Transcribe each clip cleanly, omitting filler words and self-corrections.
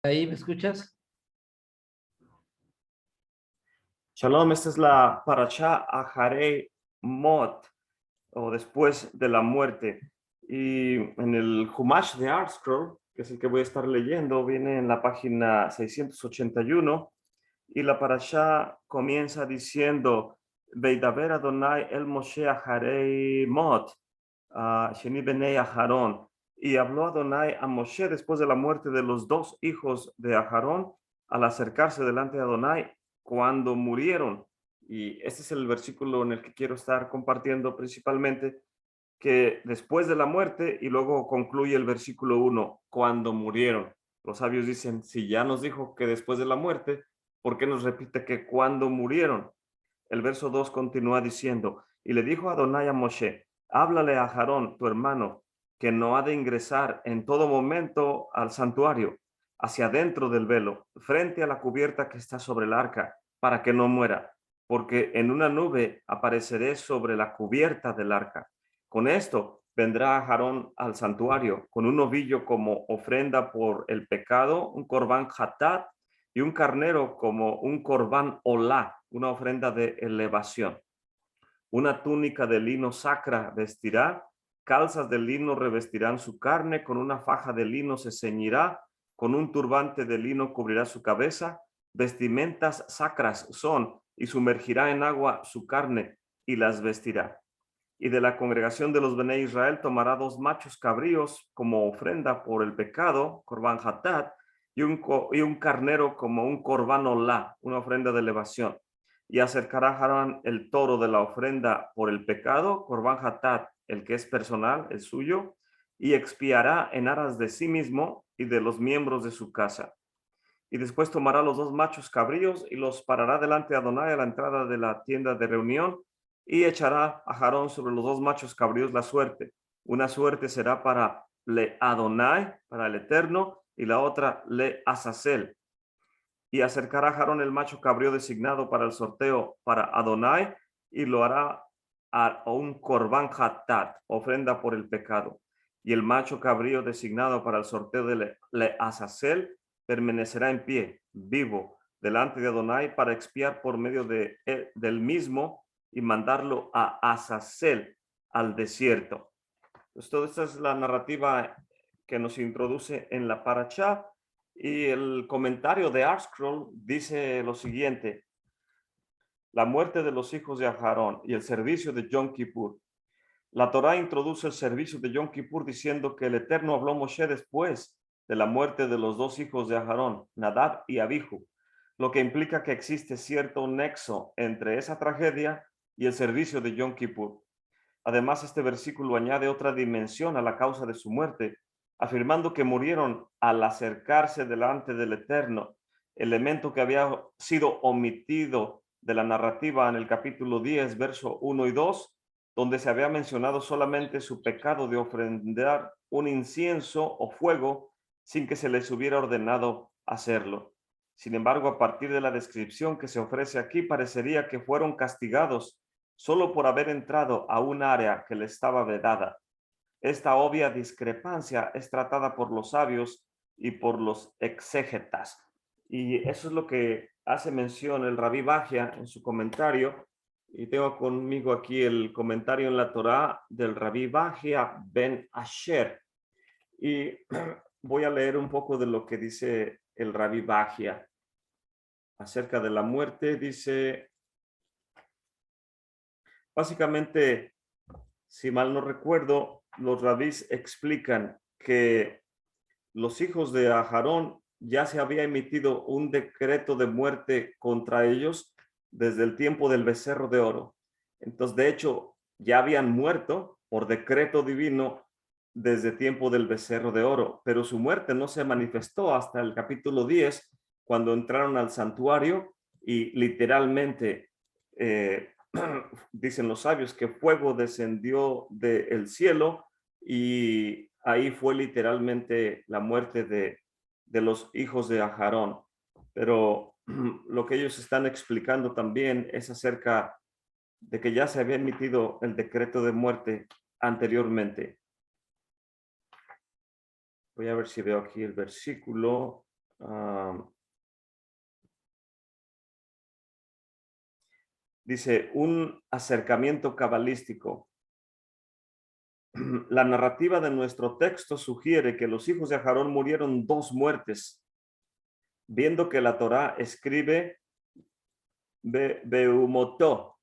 ¿Ahí me escuchas? Shalom, esta es la Parashá Aharei Mot, o después de la muerte. Y en el Humash de ArtScroll, que es el que voy a estar leyendo, viene en la página 681, y la Parashá comienza diciendo: Veidaber Adonai el Moshe Aharei Mot, Sheni Benei Aharón. Y habló Adonai a Moshe después de la muerte de los dos hijos de Aharón, al acercarse delante de Adonai cuando murieron. Y este es el versículo en el que quiero estar compartiendo principalmente, que después de la muerte, y luego concluye el versículo 1, cuando murieron. Los sabios dicen, si ya nos dijo que después de la muerte, ¿por qué nos repite que cuando murieron? El verso 2 continúa diciendo, y le dijo Adonai a Moshe, háblale a Aarón, tu hermano, que no ha de ingresar en todo momento al santuario, hacia adentro del velo, frente a la cubierta que está sobre el arca, para que no muera, porque en una nube apareceré sobre la cubierta del arca. Con esto vendrá Aarón al santuario, con un novillo como ofrenda por el pecado, un corbán hatat, y un carnero como un corbán olá, una ofrenda de elevación. Una túnica de lino sacra vestirá, calzas de lino revestirán su carne, con una faja de lino se ceñirá, con un turbante de lino cubrirá su cabeza, vestimentas sacras son, y sumergirá en agua su carne y las vestirá. Y de la congregación de los Bené Israel tomará 2 machos cabríos como ofrenda por el pecado, corbán hatat, y un carnero como un corbán olá, una ofrenda de elevación. Y acercará Harán el toro de la ofrenda por el pecado, corbán hatat, el que es personal, el suyo, y expiará en aras de sí mismo y de los miembros de su casa. Y después tomará los 2 machos cabríos y los parará delante de Adonai a la entrada de la tienda de reunión, y echará a Aarón sobre los 2 machos cabríos la suerte. Una suerte será para Le Adonai, para el Eterno, y la otra Le Azazel. Y acercará a Aarón el macho cabrío designado para el sorteo para Adonai, y lo hará a un corbán hatat, ofrenda por el pecado. Y el macho cabrío designado para el sorteo de Le Azazel permanecerá en pie, vivo, delante de Adonai, para expiar por medio del mismo y mandarlo a Azazel, al desierto. Pues toda esta es la narrativa que nos introduce en la Parashá. Y el comentario de ArtScroll dice lo siguiente: la muerte de los hijos de Aharón y el servicio de Yom Kippur. La Torá introduce el servicio de Yom Kippur diciendo que el Eterno habló a Moshe después de la muerte de los dos hijos de Aharón, Nadab y Abihu, lo que implica que existe cierto nexo entre esa tragedia y el servicio de Yom Kippur. Además, este versículo añade otra dimensión a la causa de su muerte, afirmando que murieron al acercarse delante del Eterno, elemento que había sido omitido de la narrativa en el capítulo 10, verso 1 y 2, donde se había mencionado solamente su pecado de ofrendar un incienso o fuego sin que se les hubiera ordenado hacerlo. Sin embargo, a partir de la descripción que se ofrece aquí, parecería que fueron castigados solo por haber entrado a un área que le estaba vedada. Esta obvia discrepancia es tratada por los sabios y por los exégetas. Y eso es lo que hace mención el Rabí Bajia en su comentario. Y tengo conmigo aquí el comentario en la Torá del Rabí Bajia ben Asher. Y voy a leer un poco de lo que dice el Rabí Bajia acerca de la muerte. Dice, básicamente, si mal no recuerdo, los rabís explican que los hijos de Aharón ya se había emitido un decreto de muerte contra ellos desde el tiempo del becerro de oro. Entonces, de hecho, ya habían muerto por decreto divino desde el tiempo del becerro de oro, pero su muerte no se manifestó hasta el capítulo 10, cuando entraron al santuario y literalmente dicen los sabios que fuego descendió del cielo, y ahí fue literalmente la muerte de los hijos de Aharón. Pero lo que ellos están explicando también es acerca de que ya se había emitido el decreto de muerte anteriormente. Voy a ver si veo aquí el versículo. dice, un acercamiento cabalístico. La narrativa de nuestro texto sugiere que los hijos de Aarón murieron 2 muertes, viendo que la Torá escribe Beumotó,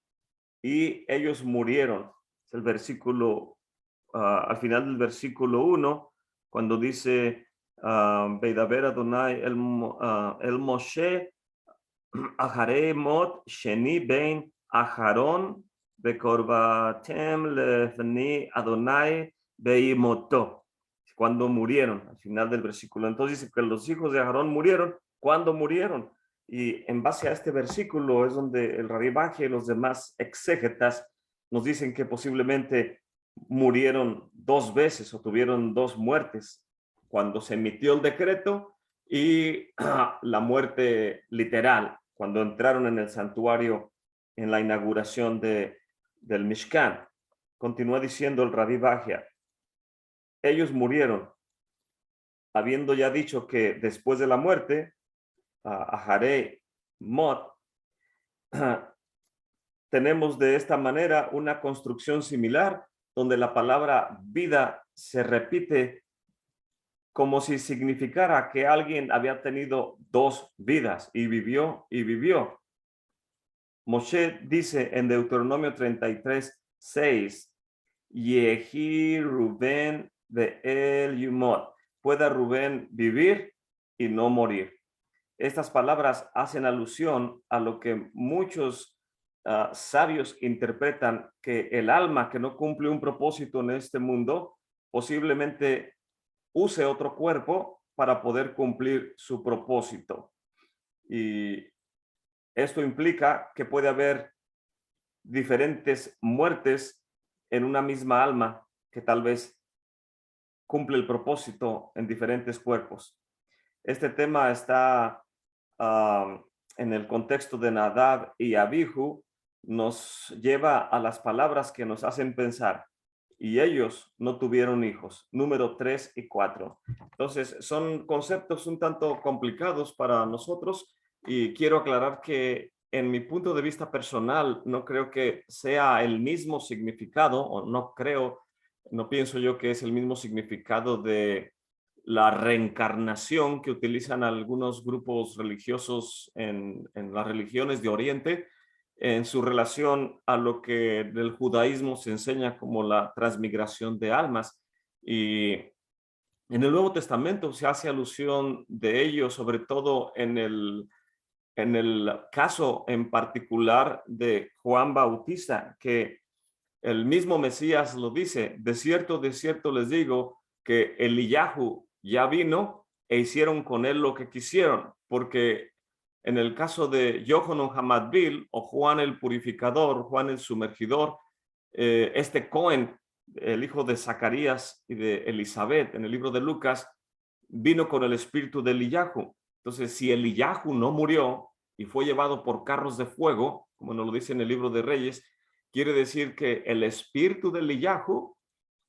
y ellos murieron. Es el versículo, al final del versículo 1, cuando dice, Veidaber Adonai el Moshe, Aharei mot sheni ben Aharon bekorbatem lefni Adonai beimoto. Cuando murieron, al final del versículo. Entonces dice que los hijos de Aarón murieron. ¿Cuándo murieron? Y en base a este versículo es donde el Rabbi Bajia y los demás exégetas nos dicen que posiblemente murieron 2 veces o tuvieron 2 muertes cuando se emitió el decreto y la muerte literal cuando entraron en el santuario en la inauguración del Mishkan. Continúa diciendo el Rabbi Bajia, ellos murieron habiendo ya dicho que después de la muerte, Aharei Mot, tenemos de esta manera una construcción similar donde la palabra vida se repite como si significara que alguien había tenido 2 vidas y vivió y vivió. Moshe dice en Deuteronomio 33:6, Yehi Rubén de El Yumot, pueda Rubén vivir y no morir. Estas palabras hacen alusión a lo que muchos sabios interpretan, que el alma que no cumple un propósito en este mundo posiblemente use otro cuerpo para poder cumplir su propósito. Y esto implica que puede haber diferentes muertes en una misma alma que tal vez cumple el propósito en diferentes cuerpos. Este tema está en el contexto de Nadab y Abihu, nos lleva a las palabras que nos hacen pensar. Y ellos no tuvieron hijos, número 3 y 4. Entonces, son conceptos un tanto complicados para nosotros y quiero aclarar que en mi punto de vista personal no creo que sea el mismo significado, o no pienso yo que es el mismo significado de la reencarnación que utilizan algunos grupos religiosos en las religiones de Oriente, en su relación a lo que del judaísmo se enseña como la transmigración de almas. Y en el Nuevo Testamento se hace alusión de ello, sobre todo en el caso en particular de Juan Bautista, que el mismo Mesías lo dice, de cierto les digo que Eliyahu ya vino e hicieron con él lo que quisieron, porque en el caso de Yohanan Hamadbil o Juan el Purificador, Juan el Sumergidor, este Cohen, el hijo de Zacarías y de Elizabeth, en el libro de Lucas, vino con el espíritu de Eliyahu. Entonces, si Eliyahu no murió y fue llevado por carros de fuego, como nos lo dice en el libro de Reyes, quiere decir que el espíritu de Eliyahu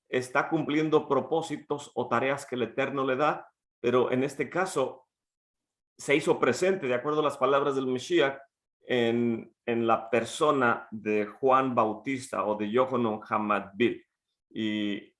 está cumpliendo propósitos o tareas que el Eterno le da, pero en este caso se hizo presente, de acuerdo a las palabras del Mesías, en la persona de Juan Bautista o de Yohanan Hamadbil. Y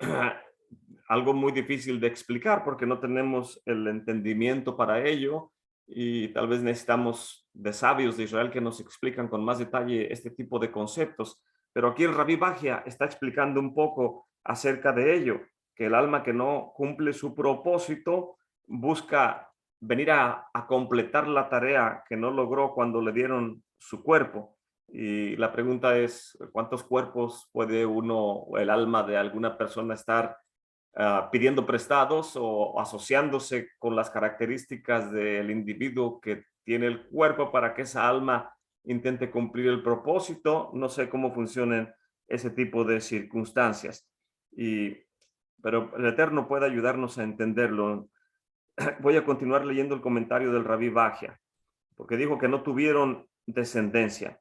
algo muy difícil de explicar porque no tenemos el entendimiento para ello y tal vez necesitamos de sabios de Israel que nos explican con más detalle este tipo de conceptos. Pero aquí el Rabbi Bajia está explicando un poco acerca de ello, que el alma que no cumple su propósito busca venir a completar la tarea que no logró cuando le dieron su cuerpo. Y la pregunta es, ¿cuántos cuerpos puede el alma de alguna persona estar pidiendo prestados o asociándose con las características del individuo que tiene el cuerpo para que esa alma intente cumplir el propósito? No sé cómo funcionan ese tipo de circunstancias, pero el Eterno puede ayudarnos a entenderlo. Voy a continuar leyendo el comentario del Rabbi Bajia, porque dijo que no tuvieron descendencia.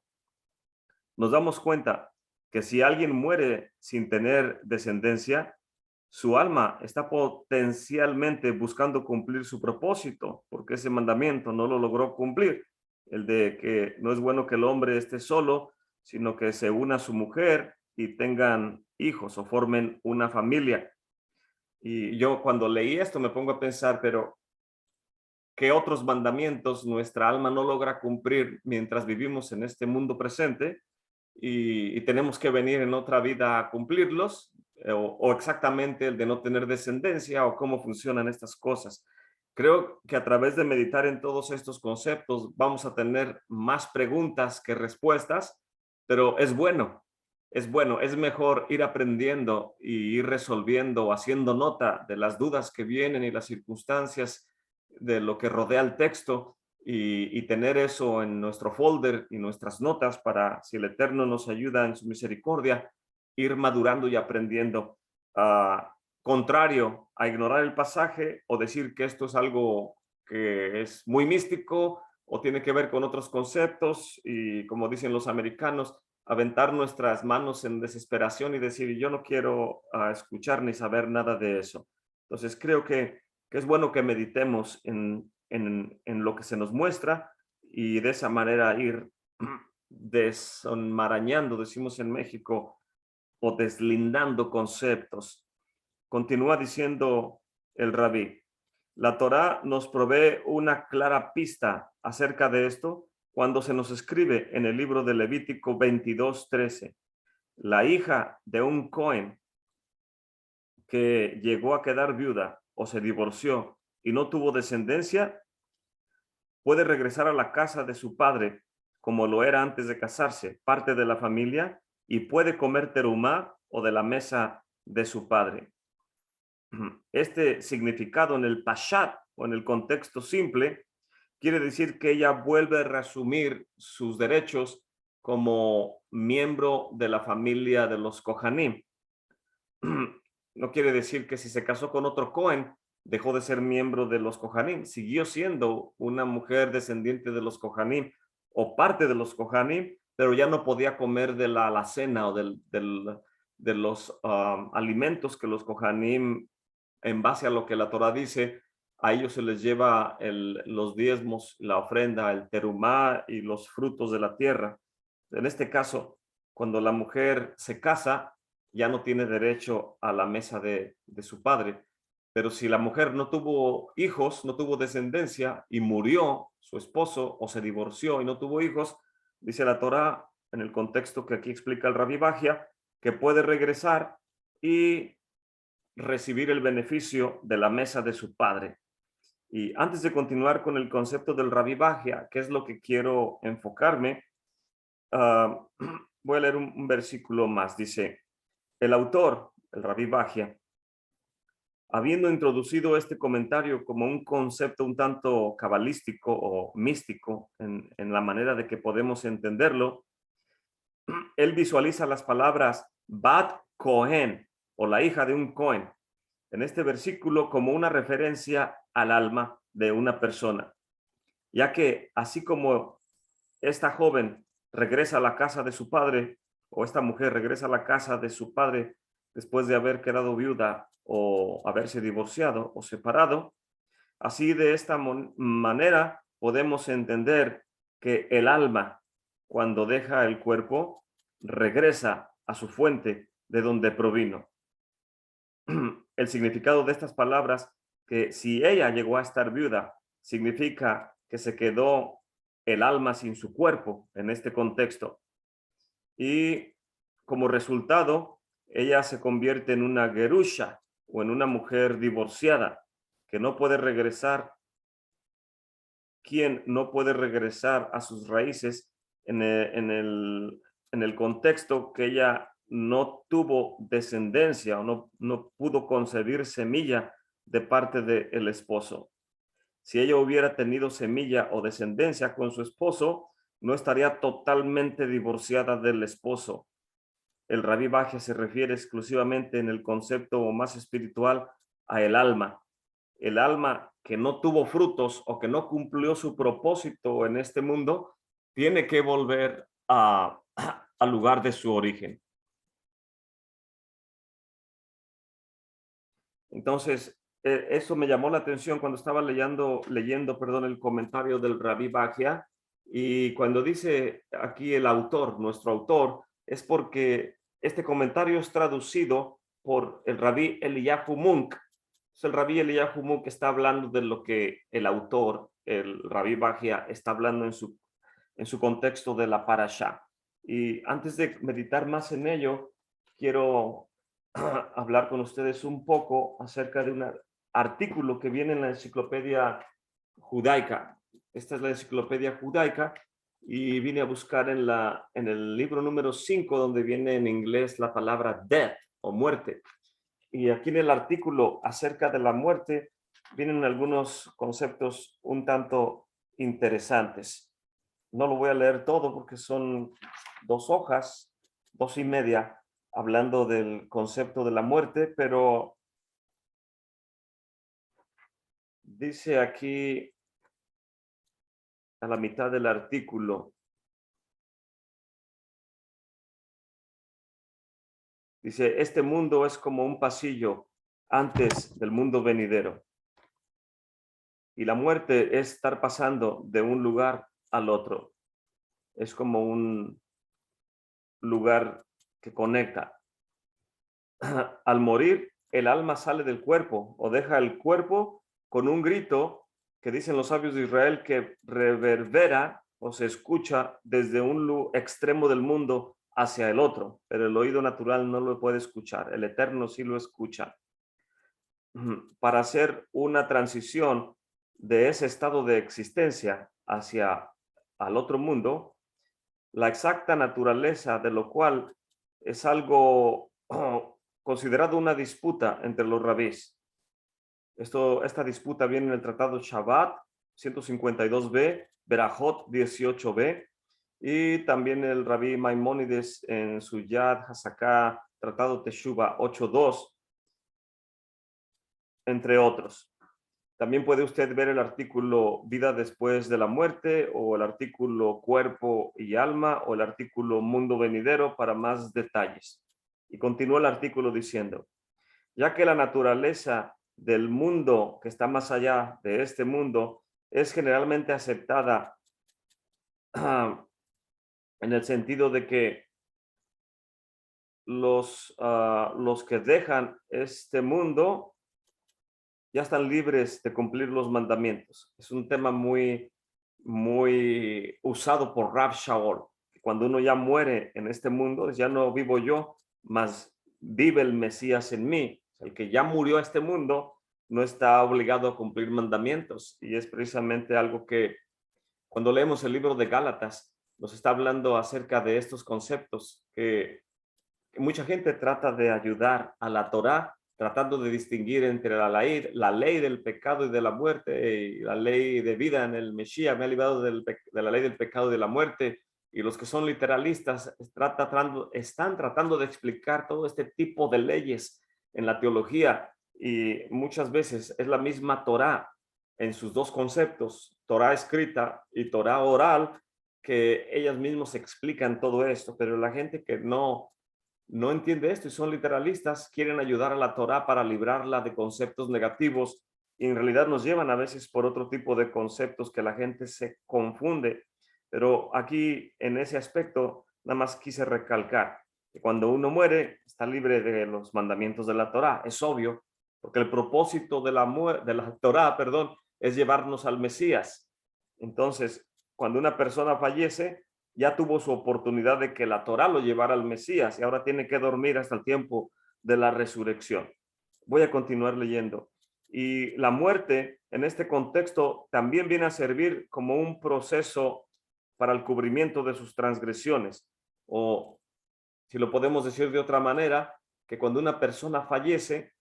Nos damos cuenta que si alguien muere sin tener descendencia, su alma está potencialmente buscando cumplir su propósito, porque ese mandamiento no lo logró cumplir, el de que no es bueno que el hombre esté solo, sino que se una a su mujer y tengan hijos o formen una familia. Y yo cuando leí esto me pongo a pensar, pero ¿qué otros mandamientos nuestra alma no logra cumplir mientras vivimos en este mundo presente? Y tenemos que venir en otra vida a cumplirlos, o exactamente el de no tener descendencia, o cómo funcionan estas cosas. Creo que a través de meditar en todos estos conceptos vamos a tener más preguntas que respuestas, pero es bueno, es mejor ir aprendiendo y ir resolviendo, haciendo nota de las dudas que vienen y las circunstancias de lo que rodea el texto, y tener eso en nuestro folder y nuestras notas para, si el Eterno nos ayuda en su misericordia, ir madurando y aprendiendo. Contrario a ignorar el pasaje o decir que esto es algo que es muy místico o tiene que ver con otros conceptos y, como dicen los americanos, aventar nuestras manos en desesperación y decir, yo no quiero escuchar ni saber nada de eso. Entonces creo que es bueno que meditemos en lo que se nos muestra y de esa manera ir desenmarañando, decimos en México, o deslindando conceptos. Continúa diciendo el rabí, la Torá nos provee una clara pista acerca de esto cuando se nos escribe en el libro de Levítico 22:13, la hija de un Cohen que llegó a quedar viuda o se divorció y no tuvo descendencia, puede regresar a la casa de su padre como lo era antes de casarse, parte de la familia, y puede comer terumá o de la mesa de su padre. Este significado en el pashat o en el contexto simple quiere decir que ella vuelve a reasumir sus derechos como miembro de la familia de los Kohanim. No quiere decir que si se casó con otro Cohen, dejó de ser miembro de los Kohanim, siguió siendo una mujer descendiente de los Kohanim o parte de los Kohanim, pero ya no podía comer de la alacena o de los alimentos que los Kohanim, en base a lo que la Torah dice, a ellos se les lleva los diezmos, la ofrenda, el terumá y los frutos de la tierra. En este caso, cuando la mujer se casa, ya no tiene derecho a la mesa de su padre. Pero si la mujer no tuvo hijos, no tuvo descendencia y murió su esposo o se divorció y no tuvo hijos, dice la Torá en el contexto que aquí explica el Rabbi Bajia, que puede regresar y recibir el beneficio de la mesa de su padre. Y antes de continuar con el concepto del Rabbi Bajia, que es lo que quiero enfocarme, uh, voy a leer un versículo más. Dice, el autor, el Rabbi Bajia, habiendo introducido este comentario como un concepto un tanto cabalístico o místico en la manera de que podemos entenderlo, él visualiza las palabras Bat Cohen o la hija de un Cohen en este versículo como una referencia al alma de una persona, ya que así como esta joven regresa a la casa de su padre, o esta mujer regresa a la casa de su padre después de haber quedado viuda o haberse divorciado o separado, así de esta manera podemos entender que el alma, cuando deja el cuerpo, regresa a su fuente de donde provino. El significado de estas palabras, que si ella llegó a estar viuda, significa que se quedó el alma sin su cuerpo en este contexto. Y como resultado, ella se convierte en una gerusha o en una mujer divorciada que no puede regresar, quien no puede regresar a sus raíces en el contexto que ella no tuvo descendencia o no pudo concebir semilla de parte del esposo. Si ella hubiera tenido semilla o descendencia con su esposo, no estaría totalmente divorciada del esposo. El Rabí Bajia se refiere exclusivamente en el concepto más espiritual a el alma que no tuvo frutos o que no cumplió su propósito en este mundo, tiene que volver al lugar de su origen. Entonces, eso me llamó la atención cuando estaba leyendo, perdón, el comentario del Rabí Bajia, y cuando dice aquí el autor, nuestro autor, es porque este comentario es traducido por el Rabí Eliyahu Munk. El Rabí Eliyahu Munk está hablando de lo que el autor, el Rabí Bajia, está hablando en su contexto de la parashá. Y antes de meditar más en ello, quiero hablar con ustedes un poco acerca de un artículo que viene en la enciclopedia judaica. Esta es la enciclopedia judaica y vine a buscar en el libro número 5, donde viene en inglés la palabra death o muerte. Y aquí en el artículo acerca de la muerte vienen algunos conceptos un tanto interesantes. No lo voy a leer todo porque son 2 hojas, 2 y media, hablando del concepto de la muerte, pero dice aquí a la mitad del artículo, dice, este mundo es como un pasillo antes del mundo venidero. Y la muerte es estar pasando de un lugar al otro. Es como un lugar que conecta. Al morir, el alma sale del cuerpo o deja el cuerpo con un grito que dicen los sabios de Israel que reverbera o se escucha desde un extremo del mundo hacia el otro, pero el oído natural no lo puede escuchar, el eterno sí lo escucha. Para hacer una transición de ese estado de existencia hacia al otro mundo, la exacta naturaleza de lo cual es algo considerado una disputa entre los rabís. Esta disputa viene en el Tratado Shabbat 152b, Berajot 18b, y también el rabí Maimónides en su Yad Hasaká, Tratado Teshuva 8.2, entre otros. También puede usted ver el artículo Vida después de la muerte, o el artículo Cuerpo y alma, o el artículo Mundo venidero para más detalles. Y continúa el artículo diciendo, ya que la naturaleza del mundo que está más allá de este mundo es generalmente aceptada en el sentido de que los que dejan este mundo ya están libres de cumplir los mandamientos. Es un tema muy usado por Rav Shaul. Cuando uno ya muere en este mundo, ya no vivo yo, mas vive el Mesías en mí. El que ya murió a este mundo no está obligado a cumplir mandamientos. Y es precisamente algo que cuando leemos el libro de Gálatas, nos está hablando acerca de estos conceptos que mucha gente trata de ayudar a la Torá, tratando de distinguir entre la ley del pecado y de la muerte y la ley de vida en el Mesías. Me ha librado de la ley del pecado y de la muerte. Y los que son literalistas están tratando de explicar todo este tipo de leyes en la teología, y muchas veces es la misma Torá en sus dos conceptos, Torá escrita y Torá oral, que ellas mismas explican todo esto, pero la gente que no entiende esto y son literalistas, quieren ayudar a la Torá para librarla de conceptos negativos, y en realidad nos llevan a veces por otro tipo de conceptos que la gente se confunde. Pero aquí en ese aspecto nada más quise recalcar que cuando uno muere está libre de los mandamientos de la Torá. Es obvio, porque el propósito de la Torá, perdón, es llevarnos al Mesías. Entonces, cuando una persona fallece, ya tuvo su oportunidad de que la Torá lo llevara al Mesías y ahora tiene que dormir hasta el tiempo de la resurrección. Voy a continuar leyendo. Y la muerte en este contexto también viene a servir como un proceso para el cubrimiento de sus transgresiones, o si lo podemos decir de otra manera, que cuando una persona fallece,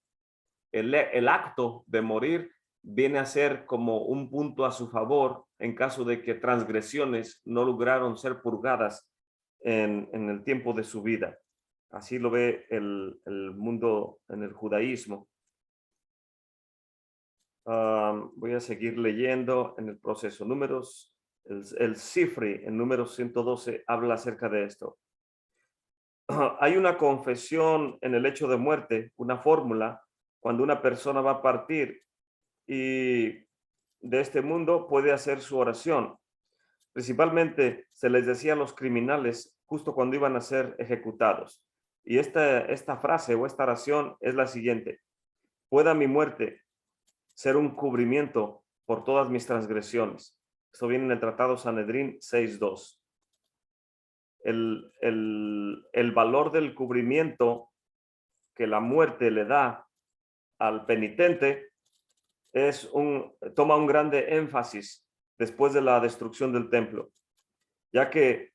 el acto de morir viene a ser como un punto a su favor en caso de que transgresiones no lograron ser purgadas en el tiempo de su vida. Así lo ve el mundo en el judaísmo. Voy a seguir leyendo en el proceso. Números, el Sifri en números 112 habla acerca de esto. Hay una confesión en el hecho de muerte, una fórmula cuando una persona va a partir y de este mundo puede hacer su oración. Principalmente se les decía a los criminales justo cuando iban a ser ejecutados. Y esta frase o esta oración es la siguiente: pueda mi muerte ser un cubrimiento por todas mis transgresiones. Esto viene en el Tratado Sanedrín 6.2. El valor del cubrimiento que la muerte le da al penitente toma un grande énfasis después de la destrucción del templo, ya que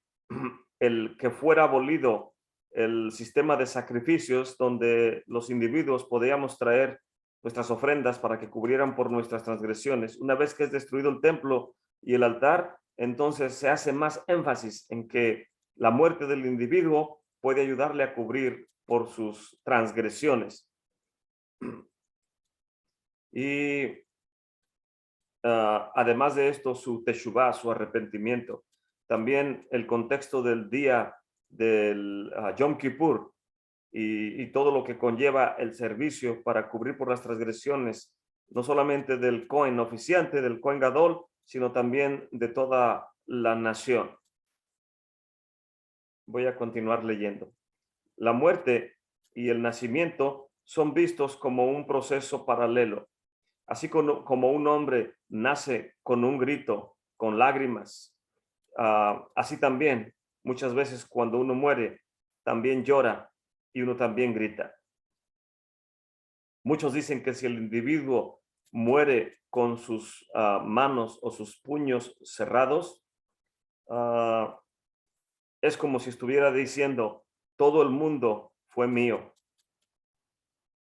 el que fuera abolido el sistema de sacrificios donde los individuos podíamos traer nuestras ofrendas para que cubrieran por nuestras transgresiones. Una vez que es destruido el templo y el altar, entonces se hace más énfasis en que la muerte del individuo puede ayudarle a cubrir por sus transgresiones. Y además de esto, su teshuvá, su arrepentimiento. También el contexto del día del Yom Kippur y todo lo que conlleva el servicio para cubrir por las transgresiones, no solamente del Cohen oficiante, del Cohen Gadol, sino también de toda la nación. Voy a continuar leyendo. La muerte y el nacimiento son vistos como un proceso paralelo. Así como un hombre nace con un grito, con lágrimas, así también muchas veces cuando uno muere, también llora y uno también grita. Muchos dicen que si el individuo muere con sus manos o sus puños cerrados, es como si estuviera diciendo, todo el mundo fue mío.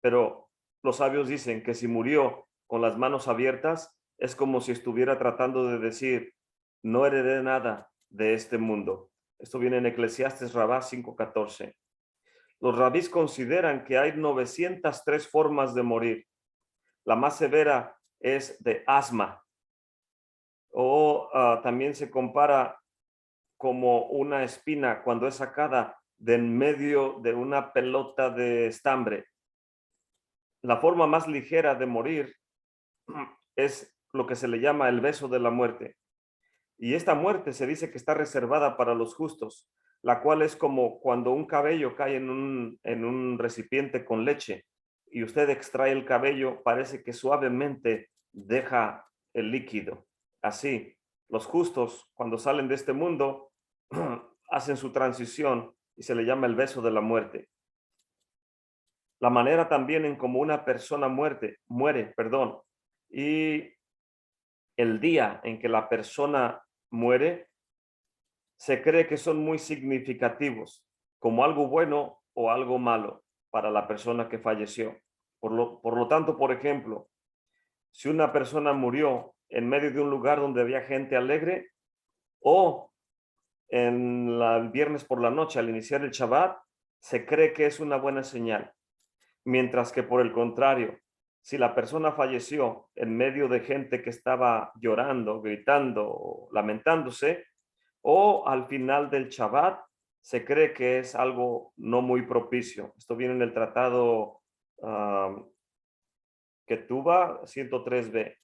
Pero los sabios dicen que si murió con las manos abiertas, es como si estuviera tratando de decir, no heredé nada de este mundo. Esto viene en Eclesiastes Rabá 5.14. Los rabís consideran que hay 903 formas de morir. La más severa es de asma, o también se compara como una espina cuando es sacada de en medio de una pelota de estambre. La forma más ligera de morir es lo que se le llama el beso de la muerte. Y esta muerte se dice que está reservada para los justos, la cual es como cuando un cabello cae en un recipiente con leche y usted extrae el cabello, parece que suavemente deja el líquido. Así, los justos, cuando salen de este mundo, hacen su transición y se le llama el beso de la muerte. La manera también en como una persona muere, y el día en que la persona muere, se cree que son muy significativos, como algo bueno o algo malo para la persona que falleció. Por lo tanto, por ejemplo, si una persona murió en medio de un lugar donde había gente alegre, o el viernes por la noche al iniciar el Shabbat, se cree que es una buena señal. Mientras que por el contrario, si la persona falleció en medio de gente que estaba llorando, gritando, lamentándose, o al final del Shabbat, se cree que es algo no muy propicio. Esto viene en el tratado Ketubá 103b.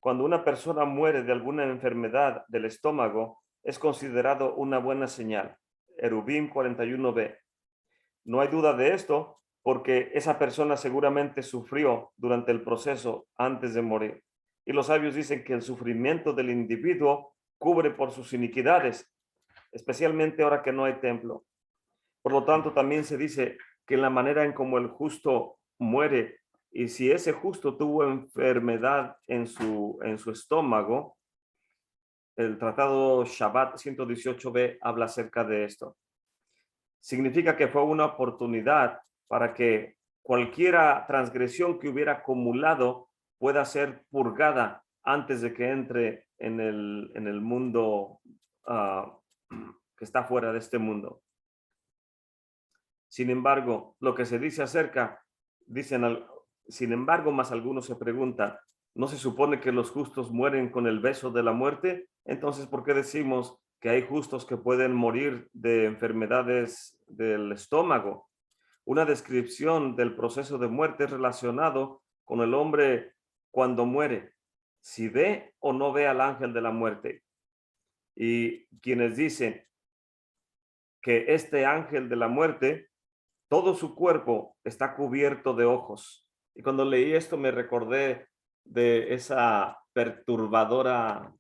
Cuando una persona muere de alguna enfermedad del estómago, es considerado una buena señal. Erubim 41b. No hay duda de esto, porque esa persona seguramente sufrió durante el proceso antes de morir. Y los sabios dicen que el sufrimiento del individuo cubre por sus iniquidades, especialmente ahora que no hay templo. Por lo tanto, también se dice que la manera en como el justo muere, y si ese justo tuvo enfermedad en su estómago, el tratado Shabbat 118b habla acerca de esto. Significa que fue una oportunidad para que cualquier transgresión que hubiera acumulado pueda ser purgada antes de que entre en el mundo que está fuera de este mundo. Sin embargo, lo que se dice acerca, sin embargo, más algunos se preguntan, ¿no se supone que los justos mueren con el beso de la muerte? Entonces, ¿por qué decimos que hay justos que pueden morir de enfermedades del estómago? una descripción del proceso de muerte relacionado con el hombre cuando muere, si ve o no ve al ángel de la muerte. Y quienes dicen que este ángel de la muerte, todo su cuerpo está cubierto de ojos. Y cuando leí esto me recordé de esa perturbadora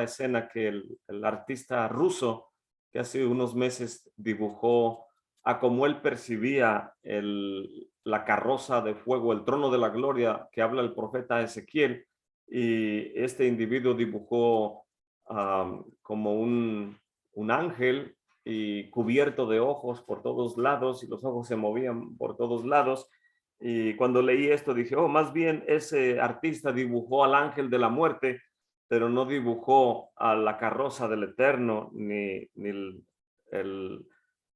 escena que el artista ruso que hace unos meses dibujó a cómo él percibía la carroza de fuego, el trono de la gloria que habla el profeta Ezequiel, y este individuo dibujó como un ángel y cubierto de ojos por todos lados, y los ojos se movían por todos lados. Y cuando leí esto dije, oh, más bien ese artista dibujó al ángel de la muerte, pero no dibujó a la carroza del Eterno, ni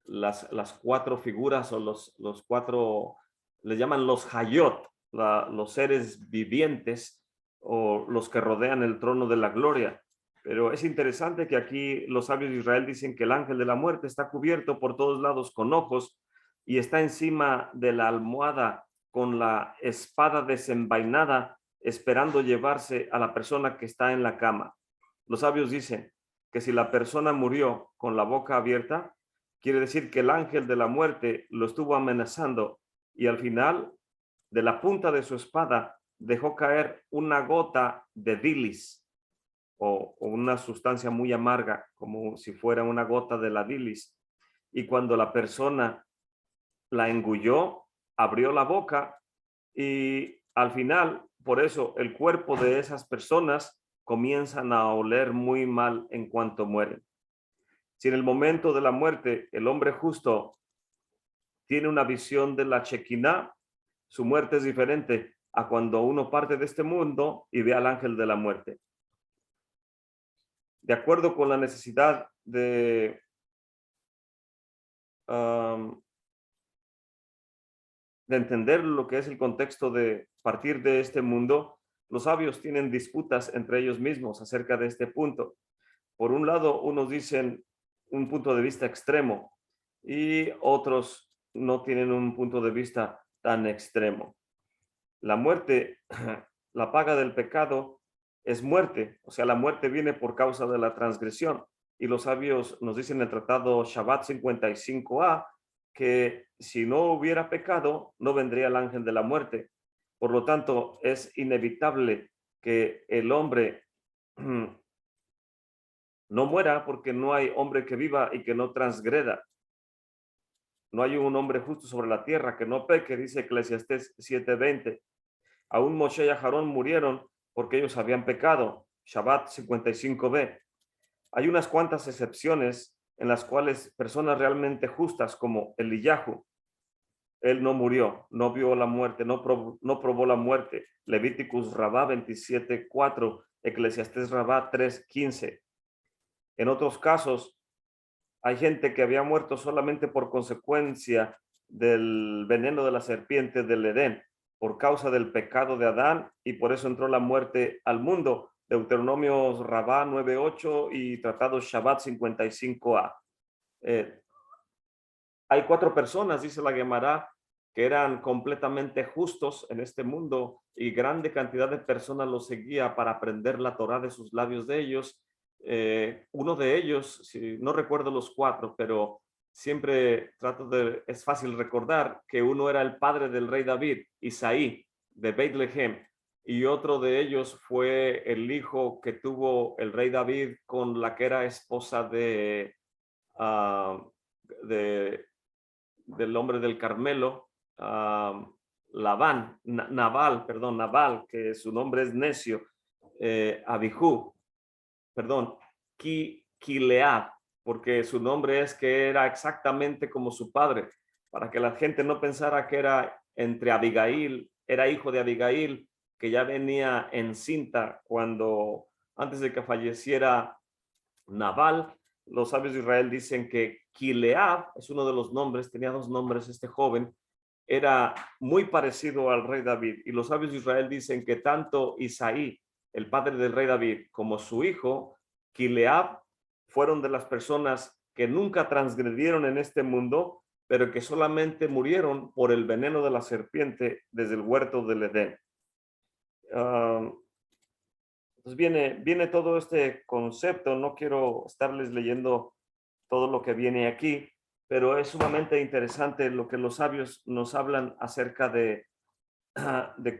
las cuatro figuras o los cuatro, le llaman los Hayot, los seres vivientes o los que rodean el trono de la gloria. Pero es interesante que aquí los sabios de Israel dicen que el ángel de la muerte está cubierto por todos lados con ojos y está encima de la almohada con la espada desenvainada, esperando llevarse a la persona que está en la cama. Los sabios dicen que si la persona murió con la boca abierta, quiere decir que el ángel de la muerte lo estuvo amenazando y al final de la punta de su espada dejó caer una gota de bilis o una sustancia muy amarga, como si fuera una gota de la bilis. Y cuando la persona la engulló, abrió la boca y al final, por eso, el cuerpo de esas personas comienzan a oler muy mal en cuanto mueren. Si en el momento de la muerte el hombre justo tiene una visión de la Shekinah, su muerte es diferente a cuando uno parte de este mundo y ve al ángel de la muerte. De acuerdo con la necesidad de entender lo que es el contexto de partir de este mundo, los sabios tienen disputas entre ellos mismos acerca de este punto. Por un lado, unos dicen un punto de vista extremo y otros no tienen un punto de vista tan extremo. La muerte, la paga del pecado es muerte, o sea, la muerte viene por causa de la transgresión. Y los sabios nos dicen en el tratado Shabbat 55a que si no hubiera pecado, no vendría el ángel de la muerte. Por lo tanto, es inevitable que el hombre no muera porque no hay hombre que viva y que no transgreda. No hay un hombre justo sobre la tierra que no peque, dice Eclesiastés 7:20. Aún Moshe y Aarón murieron porque ellos habían pecado. Shabbat 55b. Hay unas cuantas excepciones en las cuales personas realmente justas como Eliyahu, él no murió, no vio la muerte, no probó la muerte. Levíticus Rabá 27:4, Eclesiastés Rabá 3:15. En otros casos, hay gente que había muerto solamente por consecuencia del veneno de la serpiente del Edén, por causa del pecado de Adán, y por eso entró la muerte al mundo. Deuteronomio Rabá 9:8 y Tratado Shabbat 55a. Hay 4 personas, dice la Gemara, que eran completamente justos en este mundo y grande cantidad de personas los seguía para aprender la Torá de sus labios de ellos. Uno de ellos, si, no recuerdo los 4, pero siempre es fácil recordar que uno era el padre del rey David, Isaí, de Bethlehem, y otro de ellos fue el hijo que tuvo el rey David con la que era esposa del hombre del Carmelo, Nabal, que su nombre es necio, Abihu, Kileab, porque su nombre es que era exactamente como su padre, para que la gente no pensara que era entre Abigail, era hijo de Abigail, que ya venía encinta antes de que falleciera Nabal. Los sabios de Israel dicen que Kileab es uno de los nombres, tenía 2 nombres este joven, era muy parecido al rey David. Y los sabios de Israel dicen que tanto Isaí, el padre del rey David, como su hijo, Kileab, fueron de las personas que nunca transgredieron en este mundo, pero que solamente murieron por el veneno de la serpiente desde el huerto del Edén. Entonces viene todo este concepto. No quiero estarles leyendo todo lo que viene aquí, pero es sumamente interesante lo que los sabios nos hablan acerca de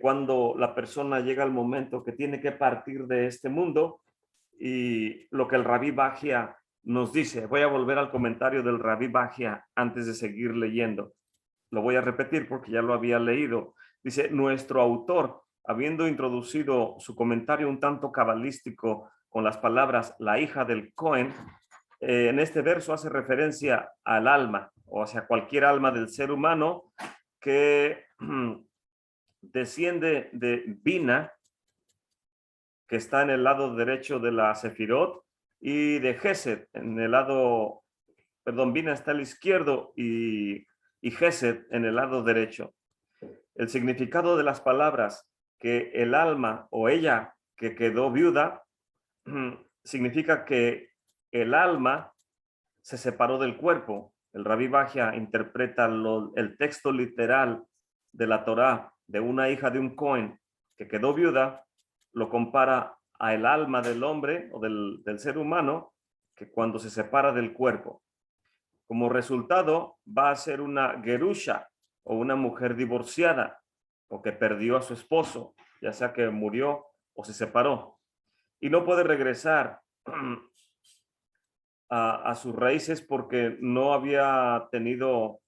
cuando la persona llega al momento que tiene que partir de este mundo, y lo que el Rabí Bajia nos dice. Voy a volver al comentario del Rabí Bajia antes de seguir leyendo. Lo voy a repetir porque ya lo había leído. Dice: nuestro autor, habiendo introducido su comentario un tanto cabalístico con las palabras la hija del Cohen, en este verso hace referencia al alma, o sea, cualquier alma del ser humano que desciende de Bina, que está en el lado derecho de la Sefirot, y de Gesed en el lado, perdón, Bina está al izquierdo y Gesed en el lado derecho. El significado de las palabras que el alma o ella que quedó viuda significa que el alma se separó del cuerpo. El Rabí Bajia interpreta el texto literal de la Torá de una hija de un Cohen que quedó viuda, lo compara a el alma del hombre o del ser humano que cuando se separa del cuerpo. Como resultado va a ser una gerusha o una mujer divorciada o que perdió a su esposo, ya sea que murió o se separó, y no puede regresar a sus raíces porque no había tenido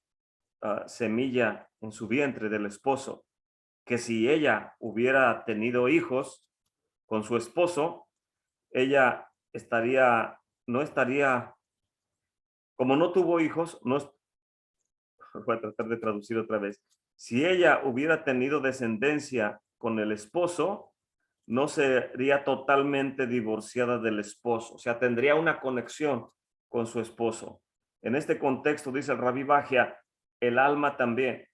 semilla en su vientre del esposo, que si ella hubiera tenido hijos con su esposo, ella no estaría, como no tuvo hijos, no, voy a tratar de traducir otra vez. Si ella hubiera tenido descendencia con el esposo, no sería totalmente divorciada del esposo, o sea, tendría una conexión con su esposo. En este contexto, dice el Rabí Bajia, el alma también,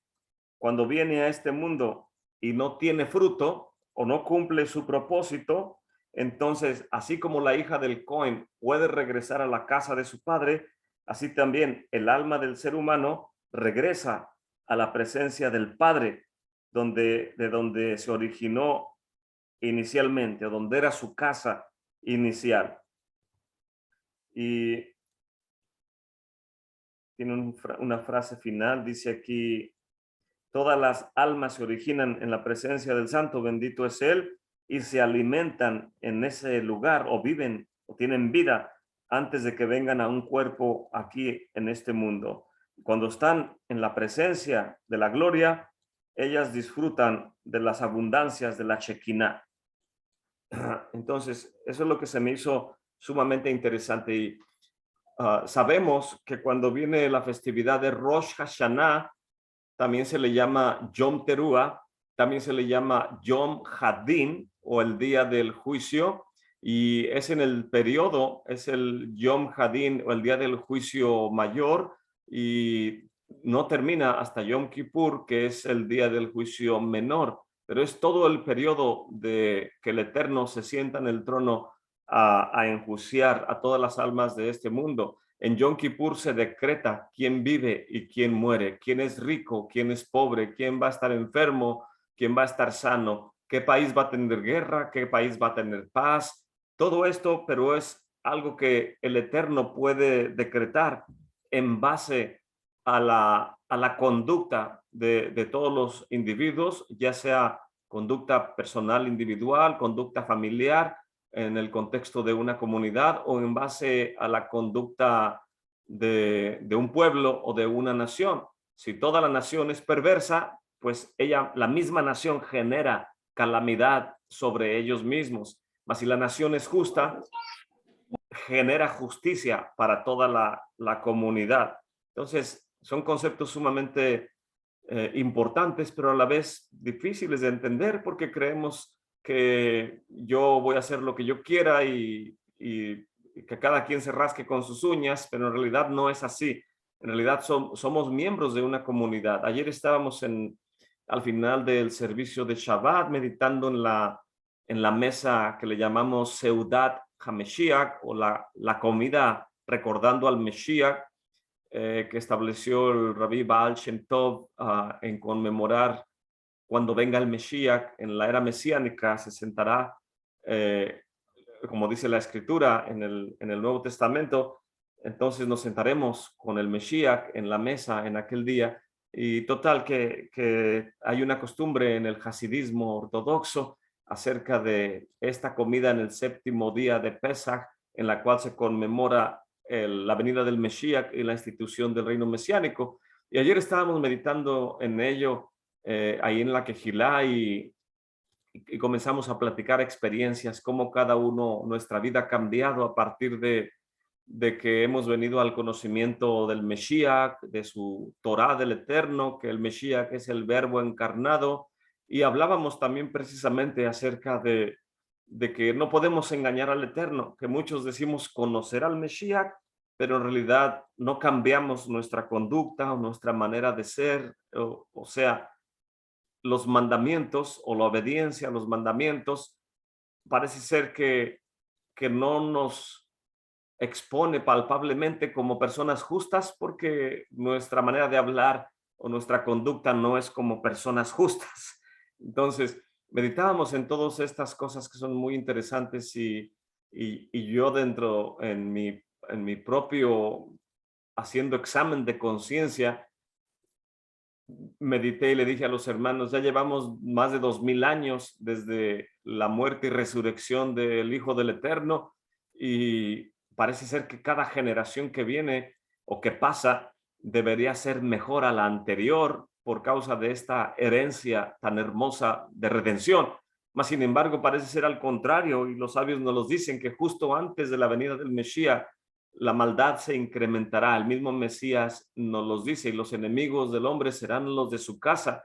cuando viene a este mundo y no tiene fruto o no cumple su propósito, entonces, así como la hija del Cohen puede regresar a la casa de su padre, así también el alma del ser humano regresa a la presencia del Padre, de donde se originó inicialmente, o donde era su casa inicial. Y tiene una frase final, dice aquí: todas las almas se originan en la presencia del Santo, bendito es Él, y se alimentan en ese lugar, o viven, o tienen vida, antes de que vengan a un cuerpo aquí en este mundo. Cuando están en la presencia de la gloria, ellas disfrutan de las abundancias de la Shekinah. Entonces, eso es lo que se me hizo sumamente interesante. Y sabemos que cuando viene la festividad de Rosh Hashanah, también se le llama Yom Teruah, también se le llama Yom Hadin, o el día del juicio, y es en el periodo, es el Yom Hadin o el día del juicio mayor, y no termina hasta Yom Kippur, que es el día del juicio menor, pero es todo el periodo de que el Eterno se sienta en el trono a enjuiciar a todas las almas de este mundo. En Yom Kippur se decreta quién vive y quién muere, quién es rico, quién es pobre, quién va a estar enfermo, quién va a estar sano, qué país va a tener guerra, qué país va a tener paz. Todo esto, pero es algo que el Eterno puede decretar en base a la conducta de todos los individuos, ya sea conducta personal individual, conducta familiar, en el contexto de una comunidad, o en base a la conducta de un pueblo o de una nación. Si toda la nación es perversa, pues la misma nación genera calamidad sobre ellos mismos. Mas si la nación es justa, genera justicia para toda la comunidad. Entonces, son conceptos sumamente importantes, pero a la vez difíciles de entender, porque creemos que yo voy a hacer lo que yo quiera y que cada quien se rasque con sus uñas, pero en realidad no es así. En realidad somos miembros de una comunidad. Ayer estábamos al final del servicio de Shabbat meditando en la mesa que le llamamos Seudat HaMashiach, o la comida recordando al Mesías que estableció el Rabí Baal Shem Tov en conmemorar cuando venga el Mesías en la era mesiánica. Se sentará, como dice la Escritura en el Nuevo Testamento. Entonces nos sentaremos con el Mesías en la mesa en aquel día. Y total que hay una costumbre en el hasidismo ortodoxo acerca de esta comida en el séptimo día de Pesaj, en la cual se conmemora la venida del Mesías y la institución del reino mesiánico. Y ayer estábamos meditando en ello ahí en la Quejilá y comenzamos a platicar experiencias, cómo cada uno, nuestra vida ha cambiado a partir de que hemos venido al conocimiento del Mesías, de su Torá del Eterno, que el Mesías es el Verbo encarnado, y hablábamos también precisamente acerca de que no podemos engañar al Eterno, que muchos decimos conocer al Mesías, pero en realidad no cambiamos nuestra conducta o nuestra manera de ser, o sea, los mandamientos o la obediencia a los mandamientos parece ser que no nos expone palpablemente como personas justas, porque nuestra manera de hablar o nuestra conducta no es como personas justas. Entonces, meditábamos en todas estas cosas que son muy interesantes y yo dentro, en mi propio, haciendo examen de conciencia, medité y le dije a los hermanos, ya llevamos más de 2000 años desde la muerte y resurrección del Hijo del Eterno, y parece ser que cada generación que viene o que pasa debería ser mejor a la anterior por causa de esta herencia tan hermosa de redención. Mas, sin embargo, parece ser al contrario, y los sabios nos los dicen, que justo antes de la venida del Mesías la maldad se incrementará. El mismo Mesías nos los dice, y los enemigos del hombre serán los de su casa.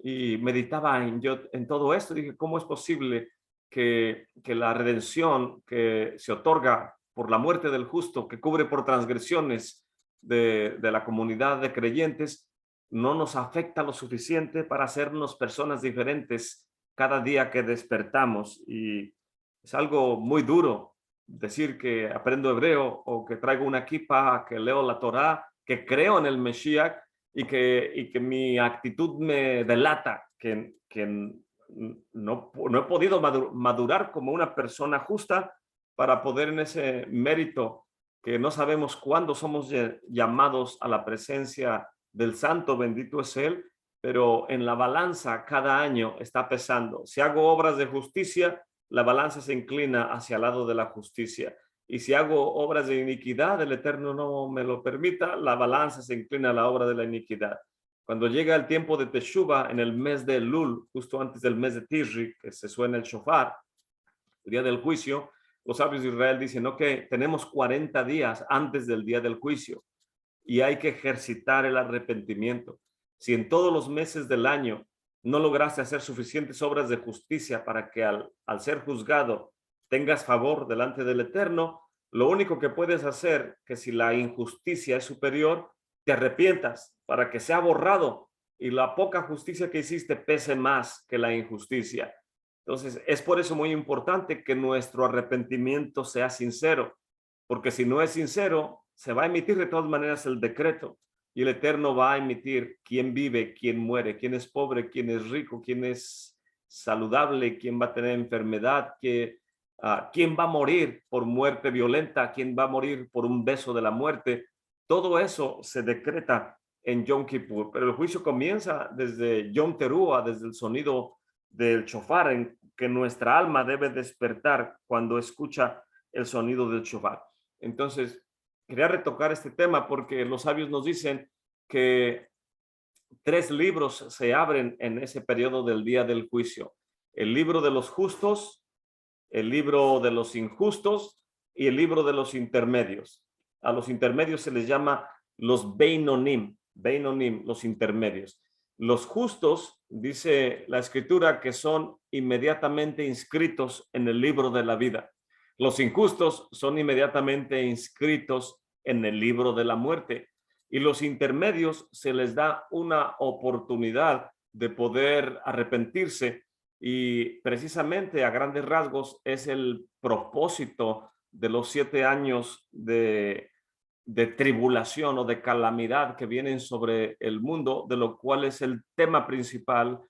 Y meditaba en todo esto, dije, ¿cómo es posible que la redención que se otorga por la muerte del justo, que cubre por transgresiones de la comunidad de creyentes, no nos afecta lo suficiente para hacernos personas diferentes cada día que despertamos? Y es algo muy duro decir que aprendo hebreo o que traigo una kippah, que leo la Torá, que creo en el Mesías y que mi actitud me delata, que no he podido madurar como una persona justa para poder en ese mérito que no sabemos cuándo somos llamados a la presencia del Santo, bendito es Él, pero en la balanza cada año está pesando. Si hago obras de justicia, la balanza se inclina hacia el lado de la justicia. Y si hago obras de iniquidad, el Eterno no me lo permita, la balanza se inclina a la obra de la iniquidad. Cuando llega el tiempo de Teshuvah, en el mes de Elul, justo antes del mes de Tishri, que se suena el shofar, el día del juicio, los sabios de Israel dicen, ok, tenemos 40 días antes del día del juicio y hay que ejercitar el arrepentimiento. Si en todos los meses del año no lograste hacer suficientes obras de justicia para que al ser juzgado tengas favor delante del Eterno, lo único que puedes hacer, que si la injusticia es superior, te arrepientas para que sea borrado y la poca justicia que hiciste pese más que la injusticia. Entonces, es por eso muy importante que nuestro arrepentimiento sea sincero, porque si no es sincero, se va a emitir de todas maneras el decreto y el Eterno va a emitir quién vive, quién muere, quién es pobre, quién es rico, quién es saludable, quién va a tener enfermedad, quién va a morir por muerte violenta, quién va a morir por un beso de la muerte. Todo eso se decreta en Yom Kippur, pero el juicio comienza desde Yom Teruah, desde el sonido del shofar, en que nuestra alma debe despertar cuando escucha el sonido del shofar. Entonces, quería retocar este tema porque los sabios nos dicen que 3 libros se abren en ese periodo del día del juicio: el libro de los justos, el libro de los injustos y el libro de los intermedios. A los intermedios se les llama los Beinonim, los intermedios. Los justos, dice la Escritura, que son inmediatamente inscritos en el libro de la vida. Los injustos son inmediatamente inscritos en el libro de la muerte. Y los intermedios se les da una oportunidad de poder arrepentirse, y precisamente a grandes rasgos es el propósito de los 7 años de de tribulación o de calamidad que vienen sobre el mundo, de lo cual es el tema principal,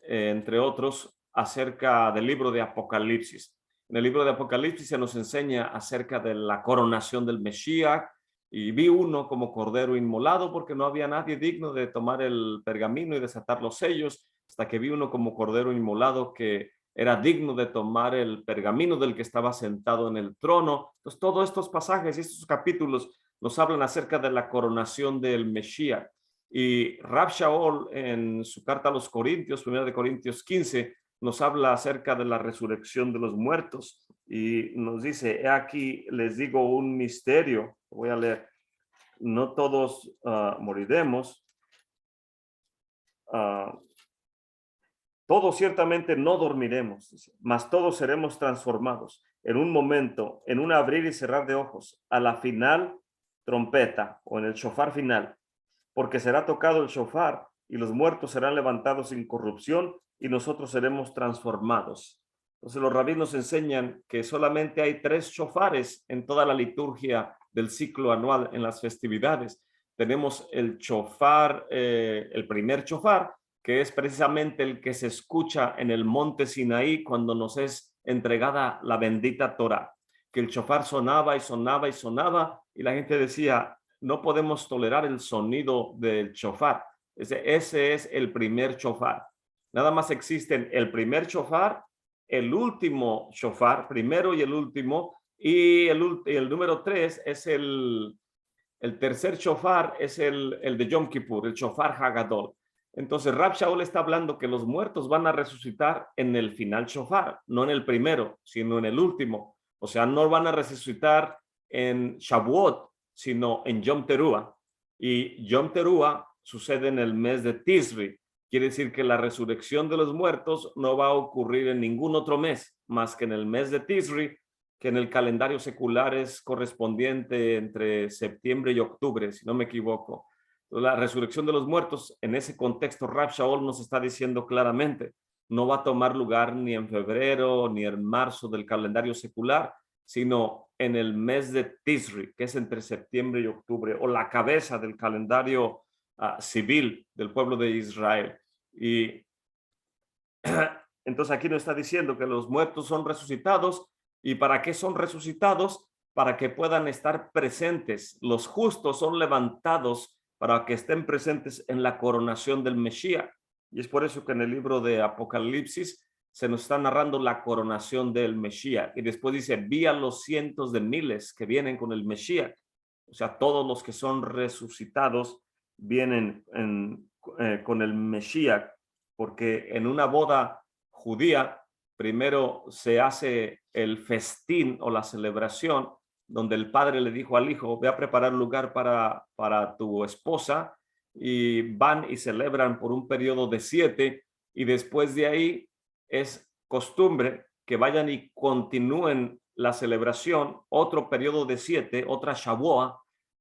entre otros, acerca del libro de Apocalipsis. En el libro de Apocalipsis se nos enseña acerca de la coronación del Mesías, y vi uno como cordero inmolado porque no había nadie digno de tomar el pergamino y desatar los sellos, hasta que vi uno como cordero inmolado que era digno de tomar el pergamino del que estaba sentado en el trono. Entonces, todos estos pasajes y estos capítulos nos hablan acerca de la coronación del Mesías. Y Rab Shaul, en su carta a los Corintios, 1 de Corintios 15, nos habla acerca de la resurrección de los muertos y nos dice: he aquí les digo un misterio. Voy a leer: no todos moriremos, todos ciertamente no dormiremos, mas todos seremos transformados en un momento, en un abrir y cerrar de ojos, a la final trompeta, o en el shofar final, porque será tocado el shofar y los muertos serán levantados sin corrupción y nosotros seremos transformados. Entonces los rabinos enseñan que solamente hay 3 shofares en toda la liturgia del ciclo anual en las festividades. Tenemos el shofar, el primer shofar, que es precisamente el que se escucha en el monte Sinaí cuando nos es entregada la bendita Torá, que el shofar sonaba y sonaba y sonaba y la gente decía: no podemos tolerar el sonido del shofar. Ese es el primer shofar. Nada más existen el primer shofar, el último shofar, primero y el último, y el número 3 es el tercer shofar, es el de Yom Kippur, el shofar Hagadol. Entonces Rab Shaul está hablando que los muertos van a resucitar en el final shofar, no en el primero, sino en el último. O sea, no van a resucitar en Shavuot, sino en Yom Teruah. Y Yom Teruah sucede en el mes de Tisri. Quiere decir que la resurrección de los muertos no va a ocurrir en ningún otro mes más que en el mes de Tisri, que en el calendario secular es correspondiente entre septiembre y octubre, si no me equivoco. La resurrección de los muertos, en ese contexto, Rab Shaul nos está diciendo claramente: no va a tomar lugar ni en febrero ni en marzo del calendario secular, sino en el mes de Tisri, que es entre septiembre y octubre, o la cabeza del calendario civil del pueblo de Israel. Y entonces aquí nos está diciendo que los muertos son resucitados. ¿Y para qué son resucitados? Para que puedan estar presentes. Los justos son levantados para que estén presentes en la coronación del Mesías. Y es por eso que en el libro de Apocalipsis se nos está narrando la coronación del Mesías. Y después dice: vi a los cientos de miles que vienen con el Mesías. O sea, todos los que son resucitados vienen con el Mesías, porque en una boda judía primero se hace el festín o la celebración, donde el padre le dijo al hijo: ve a preparar lugar para tu esposa, y van y celebran por un periodo de 7, y después de ahí es costumbre que vayan y continúen la celebración otro periodo de 7, otra Shavuot,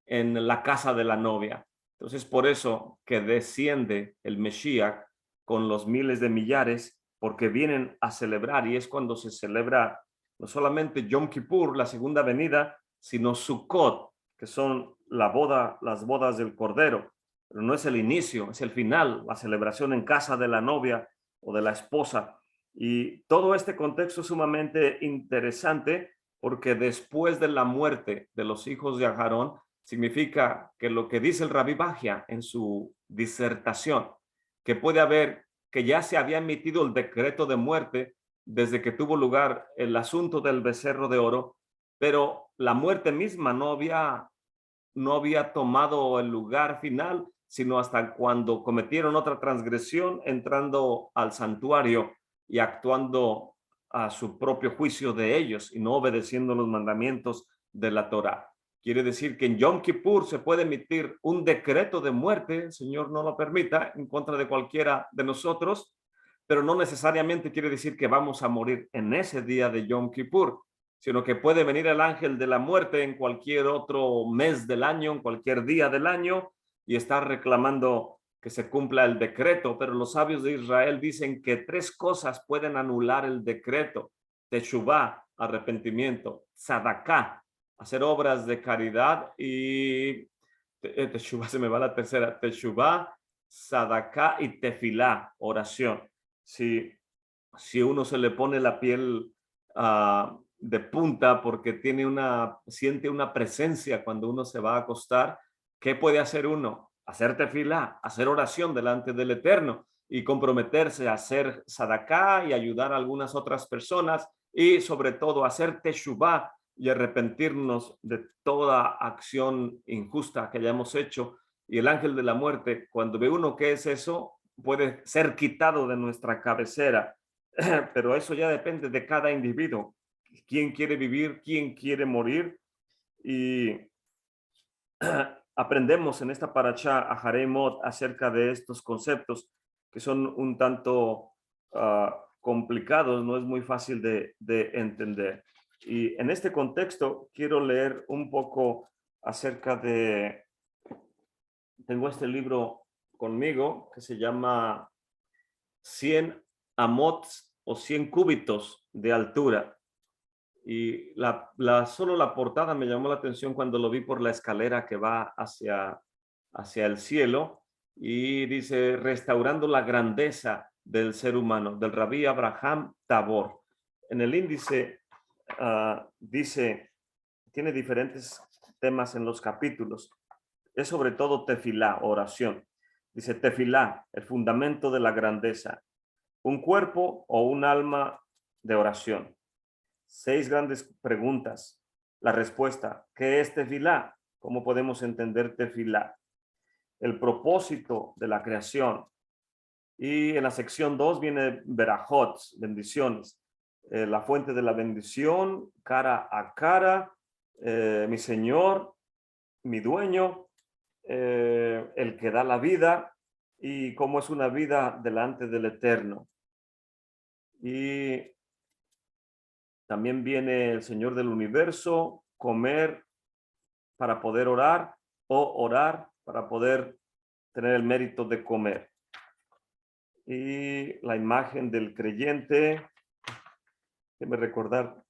en la casa de la novia. Entonces, por eso que desciende el Mesías con los miles de millares, porque vienen a celebrar, y es cuando se celebra no solamente Yom Kippur, la segunda venida, sino Sukkot, que son las bodas del Cordero. Pero no es el inicio, es el final, la celebración en casa de la novia o de la esposa. Y todo este contexto es sumamente interesante, porque después de la muerte de los hijos de Aarón, significa que lo que dice el Rabbi Bajia en su disertación, que puede haber, que ya se había emitido el decreto de muerte desde que tuvo lugar el asunto del becerro de oro, pero la muerte misma no había tomado el lugar final, sino hasta cuando cometieron otra transgresión, entrando al santuario y actuando a su propio juicio de ellos y no obedeciendo los mandamientos de la Torá. Quiere decir que en Yom Kippur se puede emitir un decreto de muerte, el Señor no lo permita, en contra de cualquiera de nosotros, pero no necesariamente quiere decir que vamos a morir en ese día de Yom Kippur, sino que puede venir el ángel de la muerte en cualquier otro mes del año, en cualquier día del año, y estar reclamando que se cumpla el decreto. Pero los sabios de Israel dicen que 3 cosas pueden anular el decreto: teshuvá, arrepentimiento; tzedakah, hacer obras de caridad y teshuvá, se me va la tercera, teshuvá, sadaká y tefilá, oración. Si uno se le pone la piel de punta porque siente una presencia cuando uno se va a acostar, ¿qué puede hacer uno? Hacer tefilá, hacer oración delante del Eterno y comprometerse a hacer sadaká y ayudar a algunas otras personas y sobre todo hacer teshuvá y arrepentirnos de toda acción injusta que hayamos hecho. Y el ángel de la muerte, cuando ve uno que es eso, puede ser quitado de nuestra cabecera, pero eso ya depende de cada individuo. ¿Quién quiere vivir? ¿Quién quiere morir? Y aprendemos en esta parashá a Haremot acerca de estos conceptos que son un tanto complicados, no es muy fácil de entender. Y en este contexto quiero leer un poco acerca de, tengo este libro conmigo que se llama 100 amot o 100 cúbitos de altura. Y solo la portada me llamó la atención cuando lo vi por la escalera que va hacia el cielo y dice, restaurando la grandeza del ser humano, del Rabí Abraham Tabor. En el índice dice, tiene diferentes temas en los capítulos. Es sobre todo tefilá, oración. Dice tefilá, el fundamento de la grandeza. Un cuerpo o un alma de oración. 6 grandes preguntas. La respuesta, ¿qué es tefilá? ¿Cómo podemos entender tefilá? El propósito de la creación. Y en la sección 2 viene berajot, bendiciones. La fuente de la bendición, cara a cara, mi Señor, mi dueño, el que da la vida y cómo es una vida delante del Eterno. Y también viene el Señor del universo, comer para poder orar o orar para poder tener el mérito de comer. Y la imagen del creyente, déjeme recordar,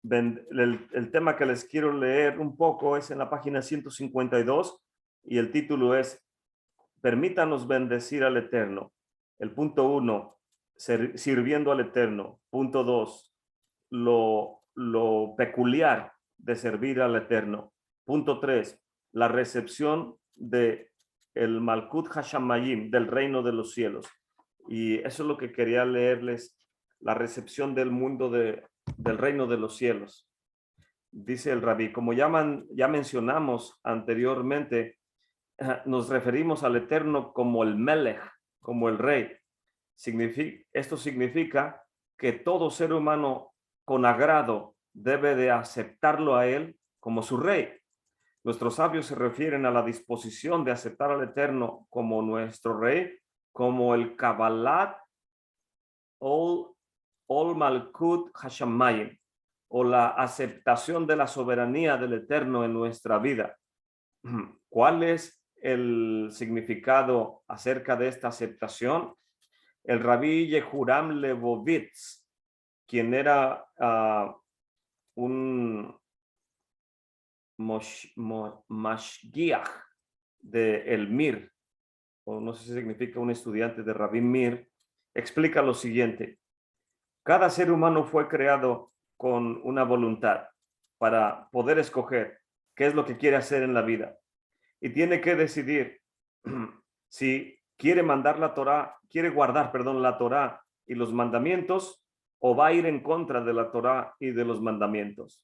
el tema que les quiero leer un poco es en la página 152 y el título es Permítanos bendecir al Eterno. El punto 1, sirviendo al Eterno. Punto 2, lo peculiar de servir al Eterno. Punto 3, la recepción de el Malkut Hashamayim, del reino de los cielos. Y eso es lo que quería leerles, la recepción del mundo del reino de los cielos. Dice el Rabí, como ya mencionamos anteriormente, nos referimos al Eterno como el Melech, como el Rey. Esto significa que todo ser humano con agrado debe de aceptarlo a Él como su Rey. Nuestros sabios se refieren a la disposición de aceptar al Eterno como nuestro Rey, como el Kabbalat Ol Malkut Hashamayim, o la aceptación de la soberanía del Eterno en nuestra vida. ¿Cuál es el significado acerca de esta aceptación? El rabí Yehuram Lebovitz, quien era un mashgiach de el Mir, o no sé si significa un estudiante de Rabí Mir, explica lo siguiente. Cada ser humano fue creado con una voluntad para poder escoger qué es lo que quiere hacer en la vida. Y tiene que decidir si quiere guardar, la Torá y los mandamientos, o va a ir en contra de la Torá y de los mandamientos.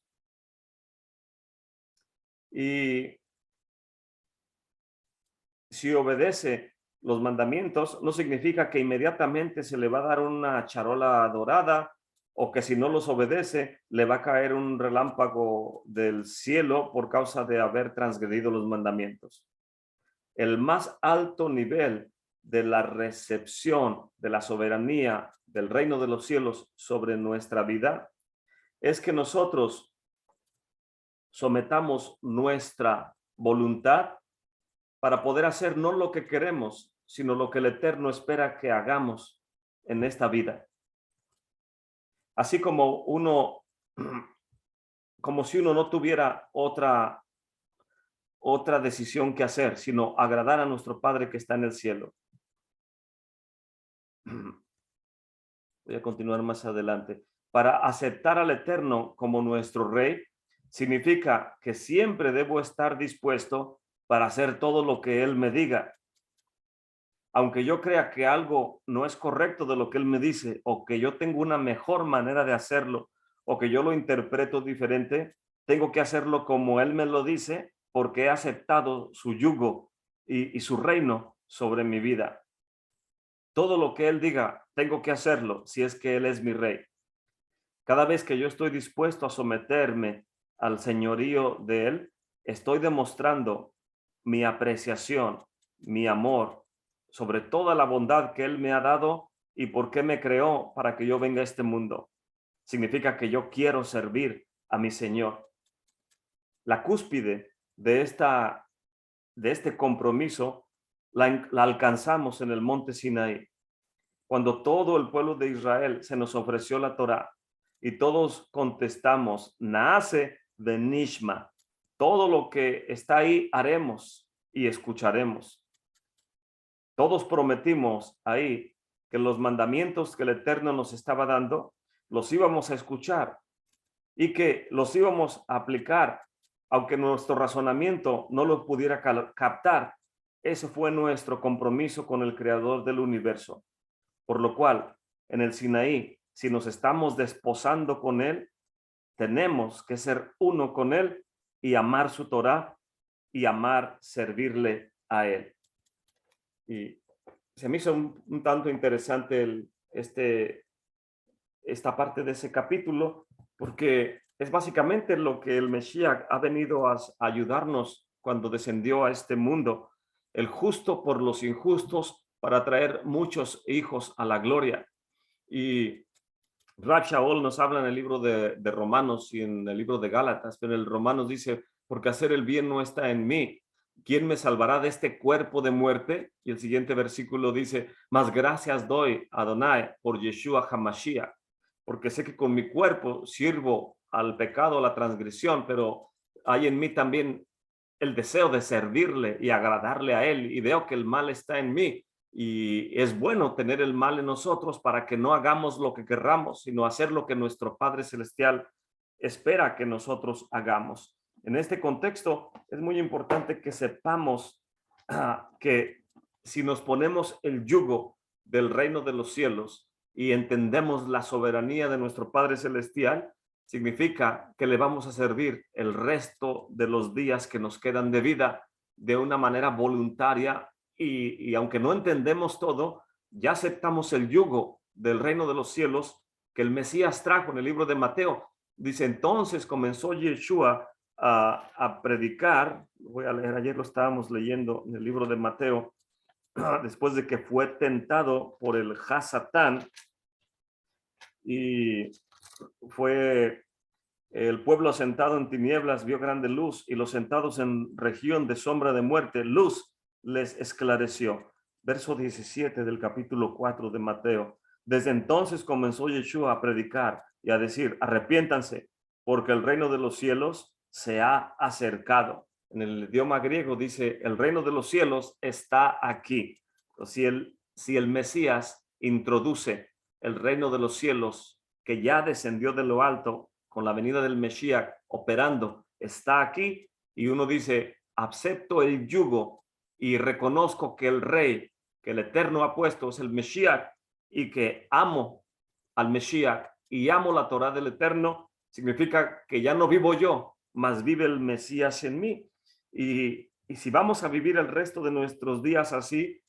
Y si obedece los mandamientos, no significa que inmediatamente se le va a dar una charola dorada, o que si no los obedece, le va a caer un relámpago del cielo por causa de haber transgredido los mandamientos. El más alto nivel de la recepción de la soberanía del reino de los cielos sobre nuestra vida es que nosotros sometamos nuestra voluntad para poder hacer no lo que queremos, sino lo que el Eterno espera que hagamos en esta vida. Así como uno como si uno no tuviera otra decisión que hacer, sino agradar a nuestro Padre que está en el cielo. Voy a continuar más adelante. Para aceptar al Eterno como nuestro Rey, significa que siempre debo estar dispuesto para hacer todo lo que Él me diga. Aunque yo crea que algo no es correcto de lo que Él me dice, o que yo tengo una mejor manera de hacerlo, o que yo lo interpreto diferente, tengo que hacerlo como Él me lo dice, porque he aceptado su yugo y su reino sobre mi vida. Todo lo que Él diga, tengo que hacerlo si es que Él es mi Rey. Cada vez que yo estoy dispuesto a someterme al señorío de Él, estoy demostrando mi apreciación, mi amor, sobre toda la bondad que Él me ha dado y por qué me creó para que yo venga a este mundo. Significa que yo quiero servir a mi Señor. La cúspide de este compromiso la alcanzamos en el monte Sinaí, cuando todo el pueblo de Israel se nos ofreció la Torá y todos contestamos, Naase Benishma, todo lo que está ahí haremos y escucharemos. Todos prometimos ahí que los mandamientos que el Eterno nos estaba dando, los íbamos a escuchar y que los íbamos a aplicar, aunque nuestro razonamiento no lo pudiera captar. Ese fue nuestro compromiso con el Creador del universo. Por lo cual, en el Sinaí, si nos estamos desposando con Él, tenemos que ser uno con Él y amar su Torá y amar servirle a Él. Y se me hizo un tanto interesante esta parte de ese capítulo, porque es básicamente lo que el Mesías ha venido a ayudarnos cuando descendió a este mundo, el justo por los injustos, para traer muchos hijos a la gloria. Y Rab Shaul nos habla en el libro de Romanos y en el libro de Gálatas, pero en el Romanos dice, porque hacer el bien no está en mí. ¿Quién me salvará de este cuerpo de muerte? Y el siguiente versículo dice, más gracias doy a Adonai por Yeshua HaMashiach, porque sé que con mi cuerpo sirvo al pecado, a la transgresión, pero hay en mí también el deseo de servirle y agradarle a Él, y veo que el mal está en mí. Y es bueno tener el mal en nosotros para que no hagamos lo que querramos, sino hacer lo que nuestro Padre Celestial espera que nosotros hagamos. En este contexto es muy importante que sepamos que si nos ponemos el yugo del reino de los cielos y entendemos la soberanía de nuestro Padre Celestial, significa que le vamos a servir el resto de los días que nos quedan de vida de una manera voluntaria y aunque no entendemos todo, ya aceptamos el yugo del reino de los cielos que el Mesías trajo en el libro de Mateo. Dice, entonces comenzó Yeshua a predicar, voy a leer, ayer lo estábamos leyendo en el libro de Mateo, después de que fue tentado por el Hasatán y fue el pueblo asentado en tinieblas vio grande luz y los sentados en región de sombra de muerte, luz les esclareció. Verso 17 del capítulo 4 de Mateo. Desde entonces comenzó Yeshua a predicar y a decir, arrepiéntanse, porque el reino de los cielos se ha acercado. En el idioma griego dice, el reino de los cielos está aquí. Si el Mesías introduce el reino de los cielos que ya descendió de lo alto con la venida del Mesías operando, está aquí, y uno dice, acepto el yugo y reconozco que el Rey, que el Eterno ha puesto es el Mesías, y que amo al Mesías y amo la Torá del Eterno, significa que ya no vivo yo, mas vive el Mesías en mí. Y si vamos a vivir el resto de nuestros días así,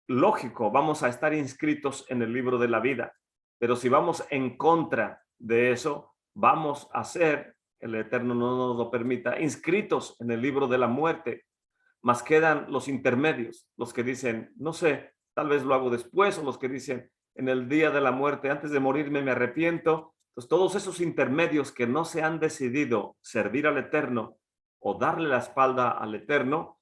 lógico, vamos a estar inscritos en el libro de la vida. Pero si vamos en contra de eso, vamos a ser, el Eterno no nos lo permita, inscritos en el libro de la muerte. Más quedan los intermedios, los que dicen, no sé, tal vez lo hago después, o los que dicen, en el día de la muerte, antes de morirme me arrepiento. Entonces, todos esos intermedios que no se han decidido servir al Eterno o darle la espalda al Eterno,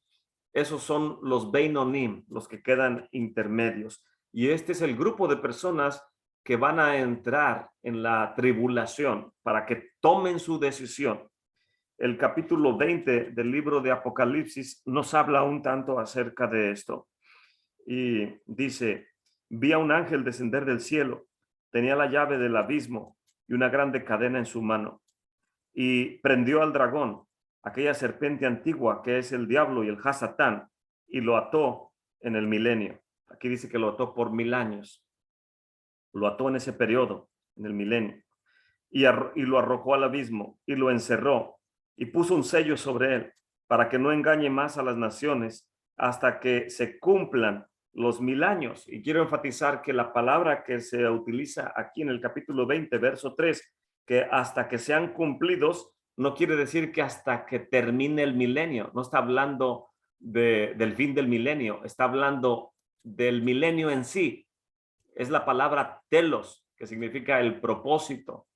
esos son los Beinonim, los que quedan intermedios. Y este es el grupo de personas que van a entrar en la tribulación para que tomen su decisión. El capítulo 20 del libro de Apocalipsis nos habla un tanto acerca de esto. Y dice, vi a un ángel descender del cielo, tenía la llave del abismo y una grande cadena en su mano. Y prendió al dragón, aquella serpiente antigua que es el diablo y el Hasatán, y lo ató en el milenio. Aquí dice que lo ató por 1000 años. Lo ató en ese periodo, en el milenio. Y lo arrojó al abismo y lo encerró y puso un sello sobre él para que no engañe más a las naciones hasta que se cumplan los 1000 años. Y quiero enfatizar que la palabra que se utiliza aquí en el capítulo 20, verso 3, que hasta que sean cumplidos, no quiere decir que hasta que termine el milenio. No está hablando del fin del milenio, está hablando del milenio en sí. Es la palabra telos, que significa el propósito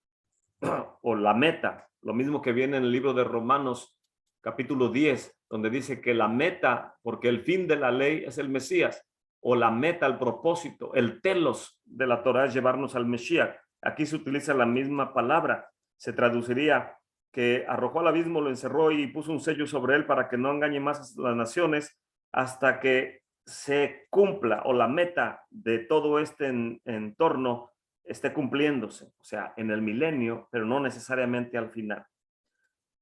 o la meta, lo mismo que viene en el libro de Romanos capítulo 10, donde dice que la meta, porque el fin de la ley es el Mesías, o la meta, el propósito, el telos de la Torah es llevarnos al Mesías. Aquí se utiliza la misma palabra, se traduciría que arrojó al abismo, lo encerró y puso un sello sobre él para que no engañe más a las naciones hasta que se cumpla o la meta de todo este entorno esté cumpliéndose, o sea, en el milenio, pero no necesariamente al final.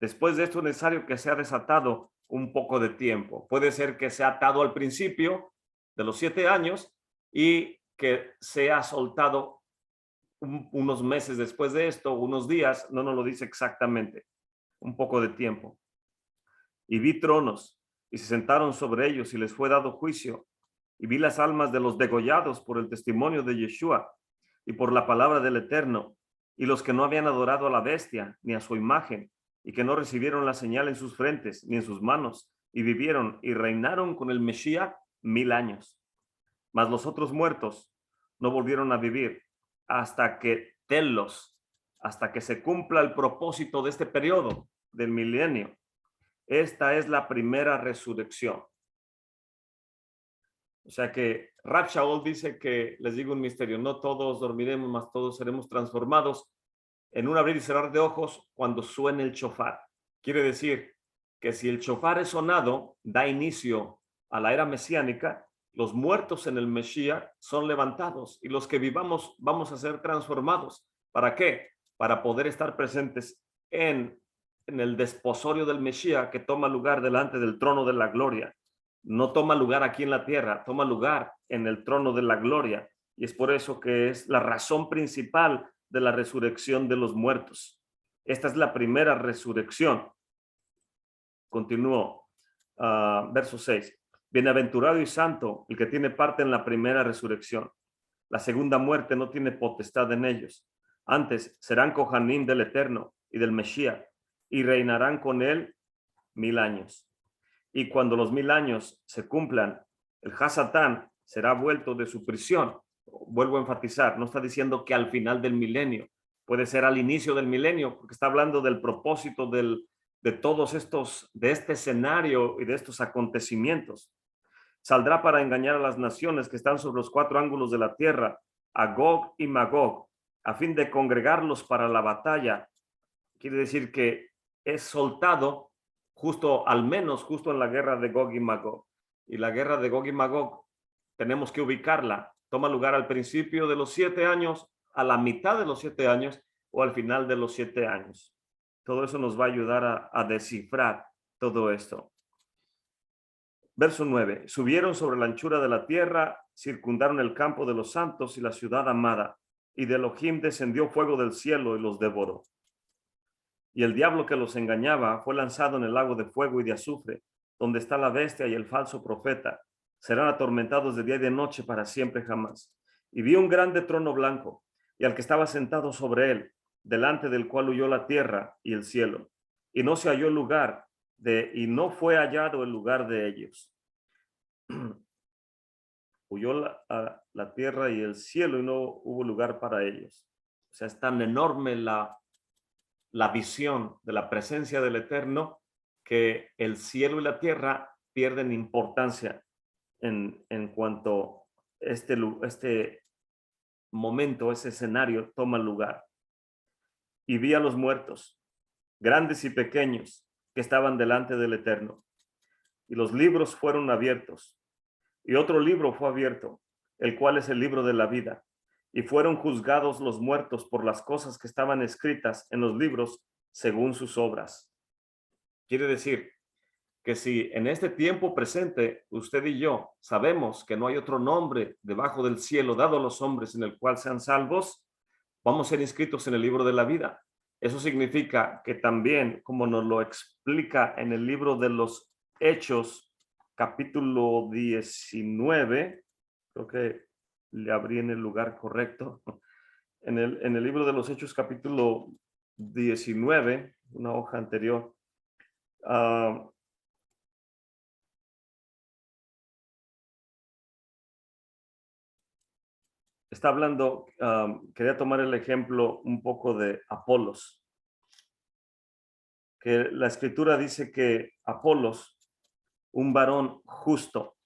Después de esto es necesario que sea desatado un poco de tiempo. Puede ser que sea atado al principio de los 7 años y que sea soltado unos meses después de esto, unos días, no nos lo dice exactamente, un poco de tiempo. Y vi tronos y se sentaron sobre ellos y les fue dado juicio. Y vi las almas de los degollados por el testimonio de Yeshua y por la palabra del Eterno, y los que no habían adorado a la bestia ni a su imagen, y que no recibieron la señal en sus frentes ni en sus manos, y vivieron y reinaron con el Mesías 1000 años. Mas los otros muertos no volvieron a vivir hasta que hasta que se cumpla el propósito de este periodo del milenio. Esta es la primera resurrección. O sea que Rab Shaul dice que, les digo un misterio, no todos dormiremos, mas todos seremos transformados en un abrir y cerrar de ojos cuando suene el shofar. Quiere decir que si el shofar es sonado, da inicio a la era mesiánica, los muertos en el Mesías son levantados y los que vivamos vamos a ser transformados. ¿Para qué? Para poder estar presentes en el desposorio del Mesías que toma lugar delante del trono de la gloria. No toma lugar aquí en la tierra, toma lugar en el trono de la gloria. Y es por eso que es la razón principal de la resurrección de los muertos. Esta es la primera resurrección. Continúo, verso 6. Bienaventurado y santo el que tiene parte en la primera resurrección. La segunda muerte no tiene potestad en ellos. Antes serán Kohanim del Eterno y del Mesías y reinarán con él 1000 años. Y cuando los 1000 años se cumplan, el Hasatán será vuelto de su prisión. Vuelvo a enfatizar, no está diciendo que al final del milenio, puede ser al inicio del milenio, porque está hablando del propósito de todos estos, de este escenario y de estos acontecimientos. Saldrá para engañar a las naciones que están sobre los 4 ángulos de la tierra, a Gog y Magog, a fin de congregarlos para la batalla. Quiere decir que es soltado justo, al menos justo en la guerra de Gog y Magog. Y la guerra de Gog y Magog tenemos que ubicarla. Toma lugar al principio de los 7 años, a la mitad de los 7 años o al final de los 7 años. Todo eso nos va a ayudar a descifrar todo esto. Verso 9. Subieron sobre la anchura de la tierra, circundaron el campo de los santos y la ciudad amada, y de Elohim descendió fuego del cielo y los devoró. Y el diablo que los engañaba fue lanzado en el lago de fuego y de azufre, donde está la bestia y el falso profeta. Serán atormentados de día y de noche para siempre jamás. Y vi un grande trono blanco, y al que estaba sentado sobre él, delante del cual huyó la tierra y el cielo. Y no se halló lugar y no fue hallado el lugar de ellos. Huyó la tierra y el cielo y no hubo lugar para ellos. O sea, es tan enorme la visión de la presencia del Eterno que el cielo y la tierra pierden importancia en cuanto este momento, ese escenario toma lugar. Y vi a los muertos, grandes y pequeños, que estaban delante del Eterno. Y los libros fueron abiertos. Y otro libro fue abierto, el cual es el libro de la vida. Y fueron juzgados los muertos por las cosas que estaban escritas en los libros según sus obras. Quiere decir que si en este tiempo presente usted y yo sabemos que no hay otro nombre debajo del cielo dado a los hombres en el cual sean salvos, vamos a ser inscritos en el libro de la vida. Eso significa que también, como nos lo explica en el libro de los Hechos, capítulo 19, creo que le abrí en el lugar correcto, en el libro de los Hechos, capítulo 19, una hoja anterior, está hablando, quería tomar el ejemplo un poco de Apolos, que la escritura dice que Apolos, un varón justo,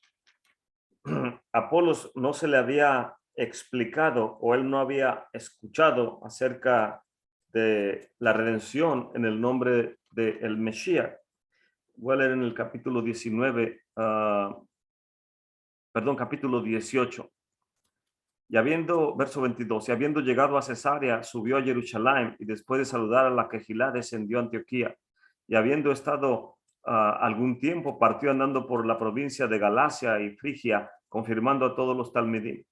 Apolos no se le había explicado o él no había escuchado acerca de la redención en el nombre del Mesías. Voy a leer en el capítulo 19, capítulo 18. Y habiendo, verso 22, y habiendo llegado a Cesarea, subió a Jerusalén y después de saludar a la Quejilá descendió a Antioquía. Y habiendo estado algún tiempo, partió andando por la provincia de Galacia y Frigia, confirmando a todos los talmidim.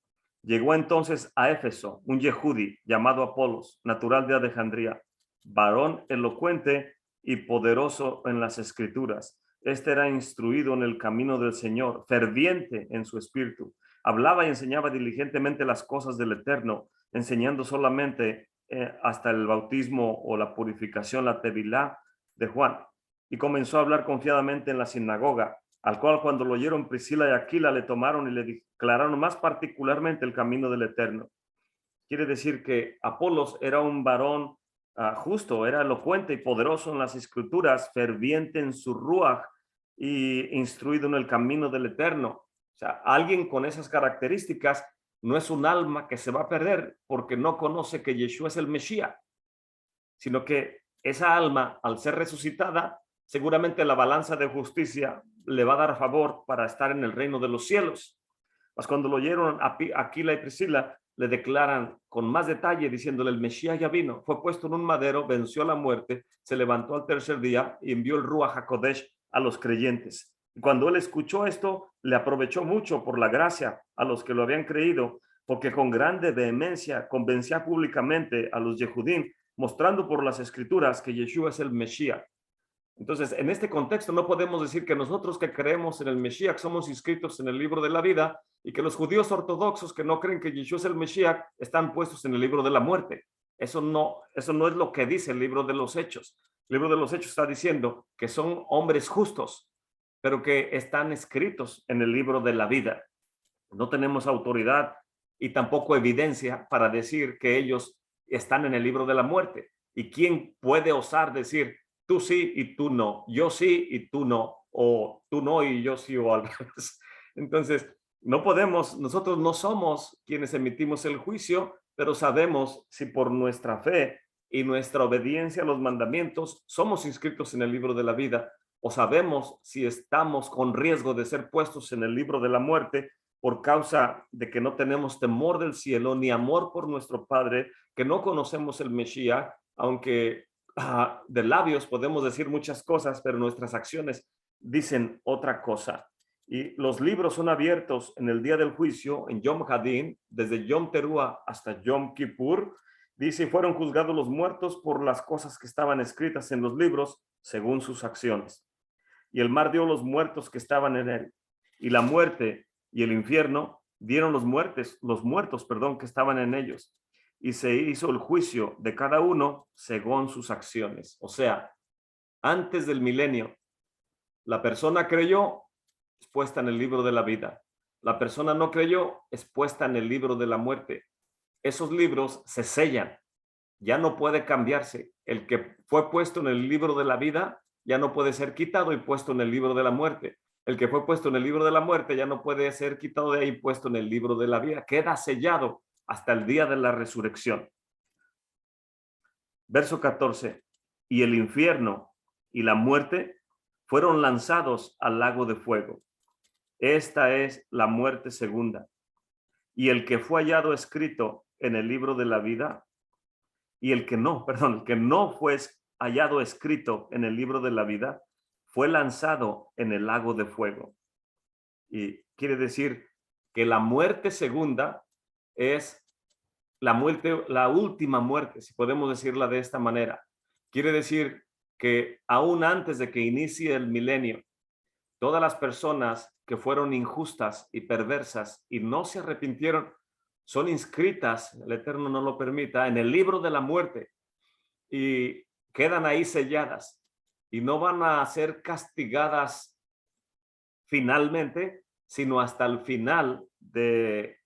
Llegó entonces a Éfeso un yehudí llamado Apolos, natural de Alejandría, varón elocuente y poderoso en las escrituras. Este era instruido en el camino del Señor, ferviente en su espíritu. Hablaba y enseñaba diligentemente las cosas del Eterno, enseñando solamente hasta el bautismo o la purificación, la tevilá de Juan. Y comenzó a hablar confiadamente en la sinagoga, al cual cuando lo oyeron Priscila y Aquila le tomaron y le declararon más particularmente el camino del Eterno. Quiere decir que Apolos era un varón justo, era elocuente y poderoso en las escrituras, ferviente en su ruaj y instruido en el camino del Eterno. O sea, alguien con esas características no es un alma que se va a perder porque no conoce que Yeshua es el Mesías, sino que esa alma, al ser resucitada, seguramente la balanza de justicia le va a dar favor para estar en el reino de los cielos. Pues cuando lo oyeron Aquila y Priscila, le declaran con más detalle diciéndole: el Mesías ya vino, fue puesto en un madero, venció la muerte, se levantó al tercer día y envió el Ruach HaKodesh a los creyentes. Y cuando él escuchó esto, le aprovechó mucho por la gracia a los que lo habían creído, porque con grande vehemencia convencía públicamente a los Yehudim, mostrando por las escrituras que Yeshua es el Mesías. Entonces, en este contexto no podemos decir que nosotros que creemos en el Mesías somos inscritos en el libro de la vida y que los judíos ortodoxos que no creen que Yeshua es el Mesías están puestos en el libro de la muerte. Eso no es lo que dice el libro de los Hechos. El libro de los Hechos está diciendo que son hombres justos, pero que están escritos en el libro de la vida. No tenemos autoridad y tampoco evidencia para decir que ellos están en el libro de la muerte. ¿Y quién puede osar decir tú sí y tú no, yo sí y tú no, o tú no y yo sí, o al revés? Entonces, no podemos, nosotros no somos quienes emitimos el juicio, pero sabemos si por nuestra fe y nuestra obediencia a los mandamientos somos inscritos en el libro de la vida, o sabemos si estamos con riesgo de ser puestos en el libro de la muerte por causa de que no tenemos temor del cielo ni amor por nuestro Padre, que no conocemos el Mesías, aunque de labios podemos decir muchas cosas, pero nuestras acciones dicen otra cosa. Y los libros son abiertos en el día del juicio, en Yom Hadin, desde Yom Teruah hasta Yom Kippur. Dice: fueron juzgados los muertos por las cosas que estaban escritas en los libros según sus acciones. Y el mar dio los muertos que estaban en él, y la muerte y el infierno dieron los muertos, que estaban en ellos. Y se hizo el juicio de cada uno según sus acciones. O sea, antes del milenio, la persona creyó, es puesta en el libro de la vida. La persona no creyó, es puesta en el libro de la muerte. Esos libros se sellan, ya no puede cambiarse. El que fue puesto en el libro de la vida ya no puede ser quitado y puesto en el libro de la muerte. El que fue puesto en el libro de la muerte ya no puede ser quitado de ahí y puesto en el libro de la vida. Queda sellado hasta el día de la resurrección. Verso 14. Y el infierno y la muerte fueron lanzados al lago de fuego. Esta es la muerte segunda. Y el que fue hallado escrito en el libro de la vida, y el que no fue hallado escrito en el libro de la vida, fue lanzado en el lago de fuego. Y quiere decir que la muerte segunda es la muerte, la última muerte, si podemos decirla de esta manera. Quiere decir que aún antes de que inicie el milenio, todas las personas que fueron injustas y perversas y no se arrepintieron, son inscritas, el Eterno no lo permita, en el libro de la muerte y quedan ahí selladas y no van a ser castigadas finalmente, sino hasta el final de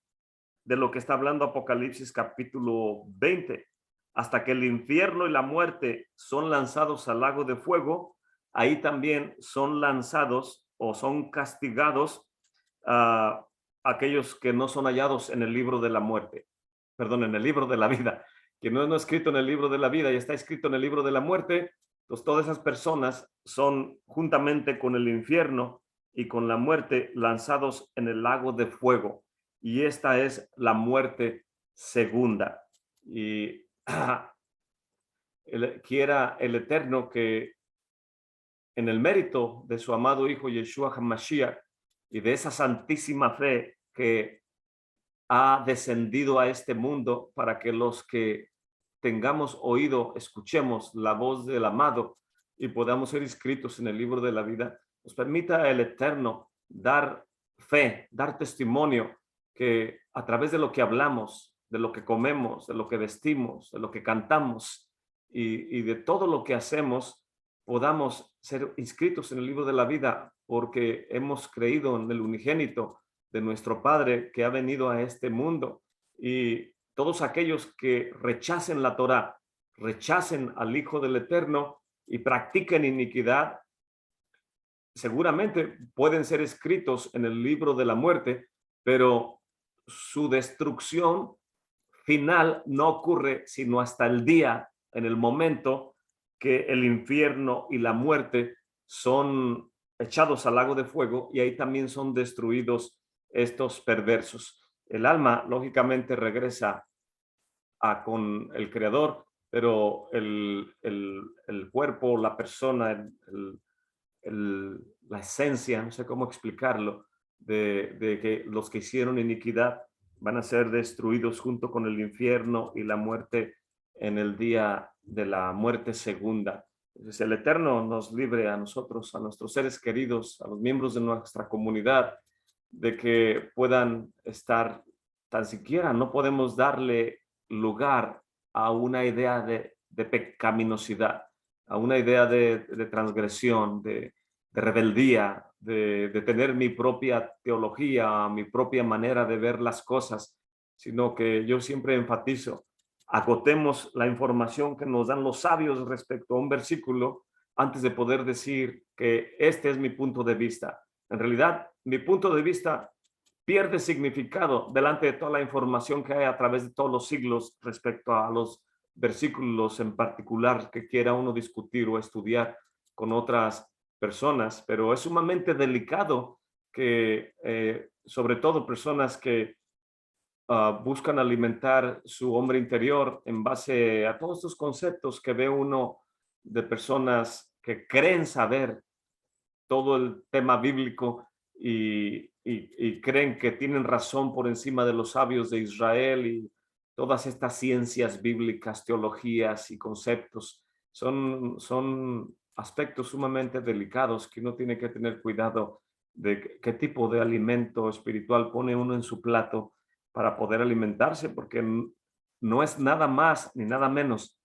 lo que está hablando Apocalipsis capítulo 20, hasta que el infierno y la muerte son lanzados al lago de fuego. Ahí también son lanzados o son castigados aquellos que no son hallados en el libro de la muerte, perdón, en el libro de la vida, que no es escrito en el libro de la vida y está escrito en el libro de la muerte. Entonces todas esas personas son juntamente con el infierno y con la muerte lanzados en el lago de fuego. Y esta es la muerte segunda. Y quiera el Eterno que en el mérito de su amado Hijo Yeshua HaMashiach y de esa santísima fe que ha descendido a este mundo para que los que tengamos oído, escuchemos la voz del amado y podamos ser inscritos en el libro de la vida, nos permita el Eterno dar fe, dar testimonio que a través de lo que hablamos, de lo que comemos, de lo que vestimos, de lo que cantamos y de todo lo que hacemos, podamos ser inscritos en el libro de la vida porque hemos creído en el unigénito de nuestro Padre que ha venido a este mundo. Y todos aquellos que rechacen la Torá, rechacen al Hijo del Eterno y practiquen iniquidad, seguramente pueden ser escritos en el libro de la muerte, pero su destrucción final no ocurre sino hasta el día, en el momento que el infierno y la muerte son echados al lago de fuego y ahí también son destruidos estos perversos. El alma lógicamente regresa con el Creador, pero el cuerpo, la persona, la esencia, no sé cómo explicarlo, de que los que hicieron iniquidad van a ser destruidos junto con el infierno y la muerte en el día de la muerte segunda. Entonces, el Eterno nos libre a nosotros, a nuestros seres queridos, a los miembros de nuestra comunidad, de que puedan estar, tan siquiera no podemos darle lugar a una idea de pecaminosidad, a una idea de transgresión, de rebeldía, de tener mi propia teología, mi propia manera de ver las cosas, sino que yo siempre enfatizo, acotemos la información que nos dan los sabios respecto a un versículo antes de poder decir que este es mi punto de vista. En realidad, mi punto de vista pierde significado delante de toda la información que hay a través de todos los siglos respecto a los versículos en particular que quiera uno discutir o estudiar con otras personas, pero es sumamente delicado que sobre todo personas que buscan alimentar su hombre interior en base a todos estos conceptos que ve uno de personas que creen saber todo el tema bíblico y creen que tienen razón por encima de los sabios de Israel y todas estas ciencias bíblicas, teologías y conceptos son aspectos sumamente delicados que uno tiene que tener cuidado de qué tipo de alimento espiritual pone uno en su plato para poder alimentarse, porque no es nada más ni nada menos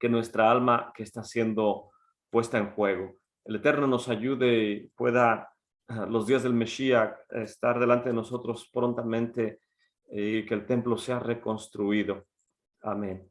que nuestra alma que está siendo puesta en juego. El Eterno nos ayude y pueda los días del Mesías estar delante de nosotros prontamente y que el templo sea reconstruido. Amén.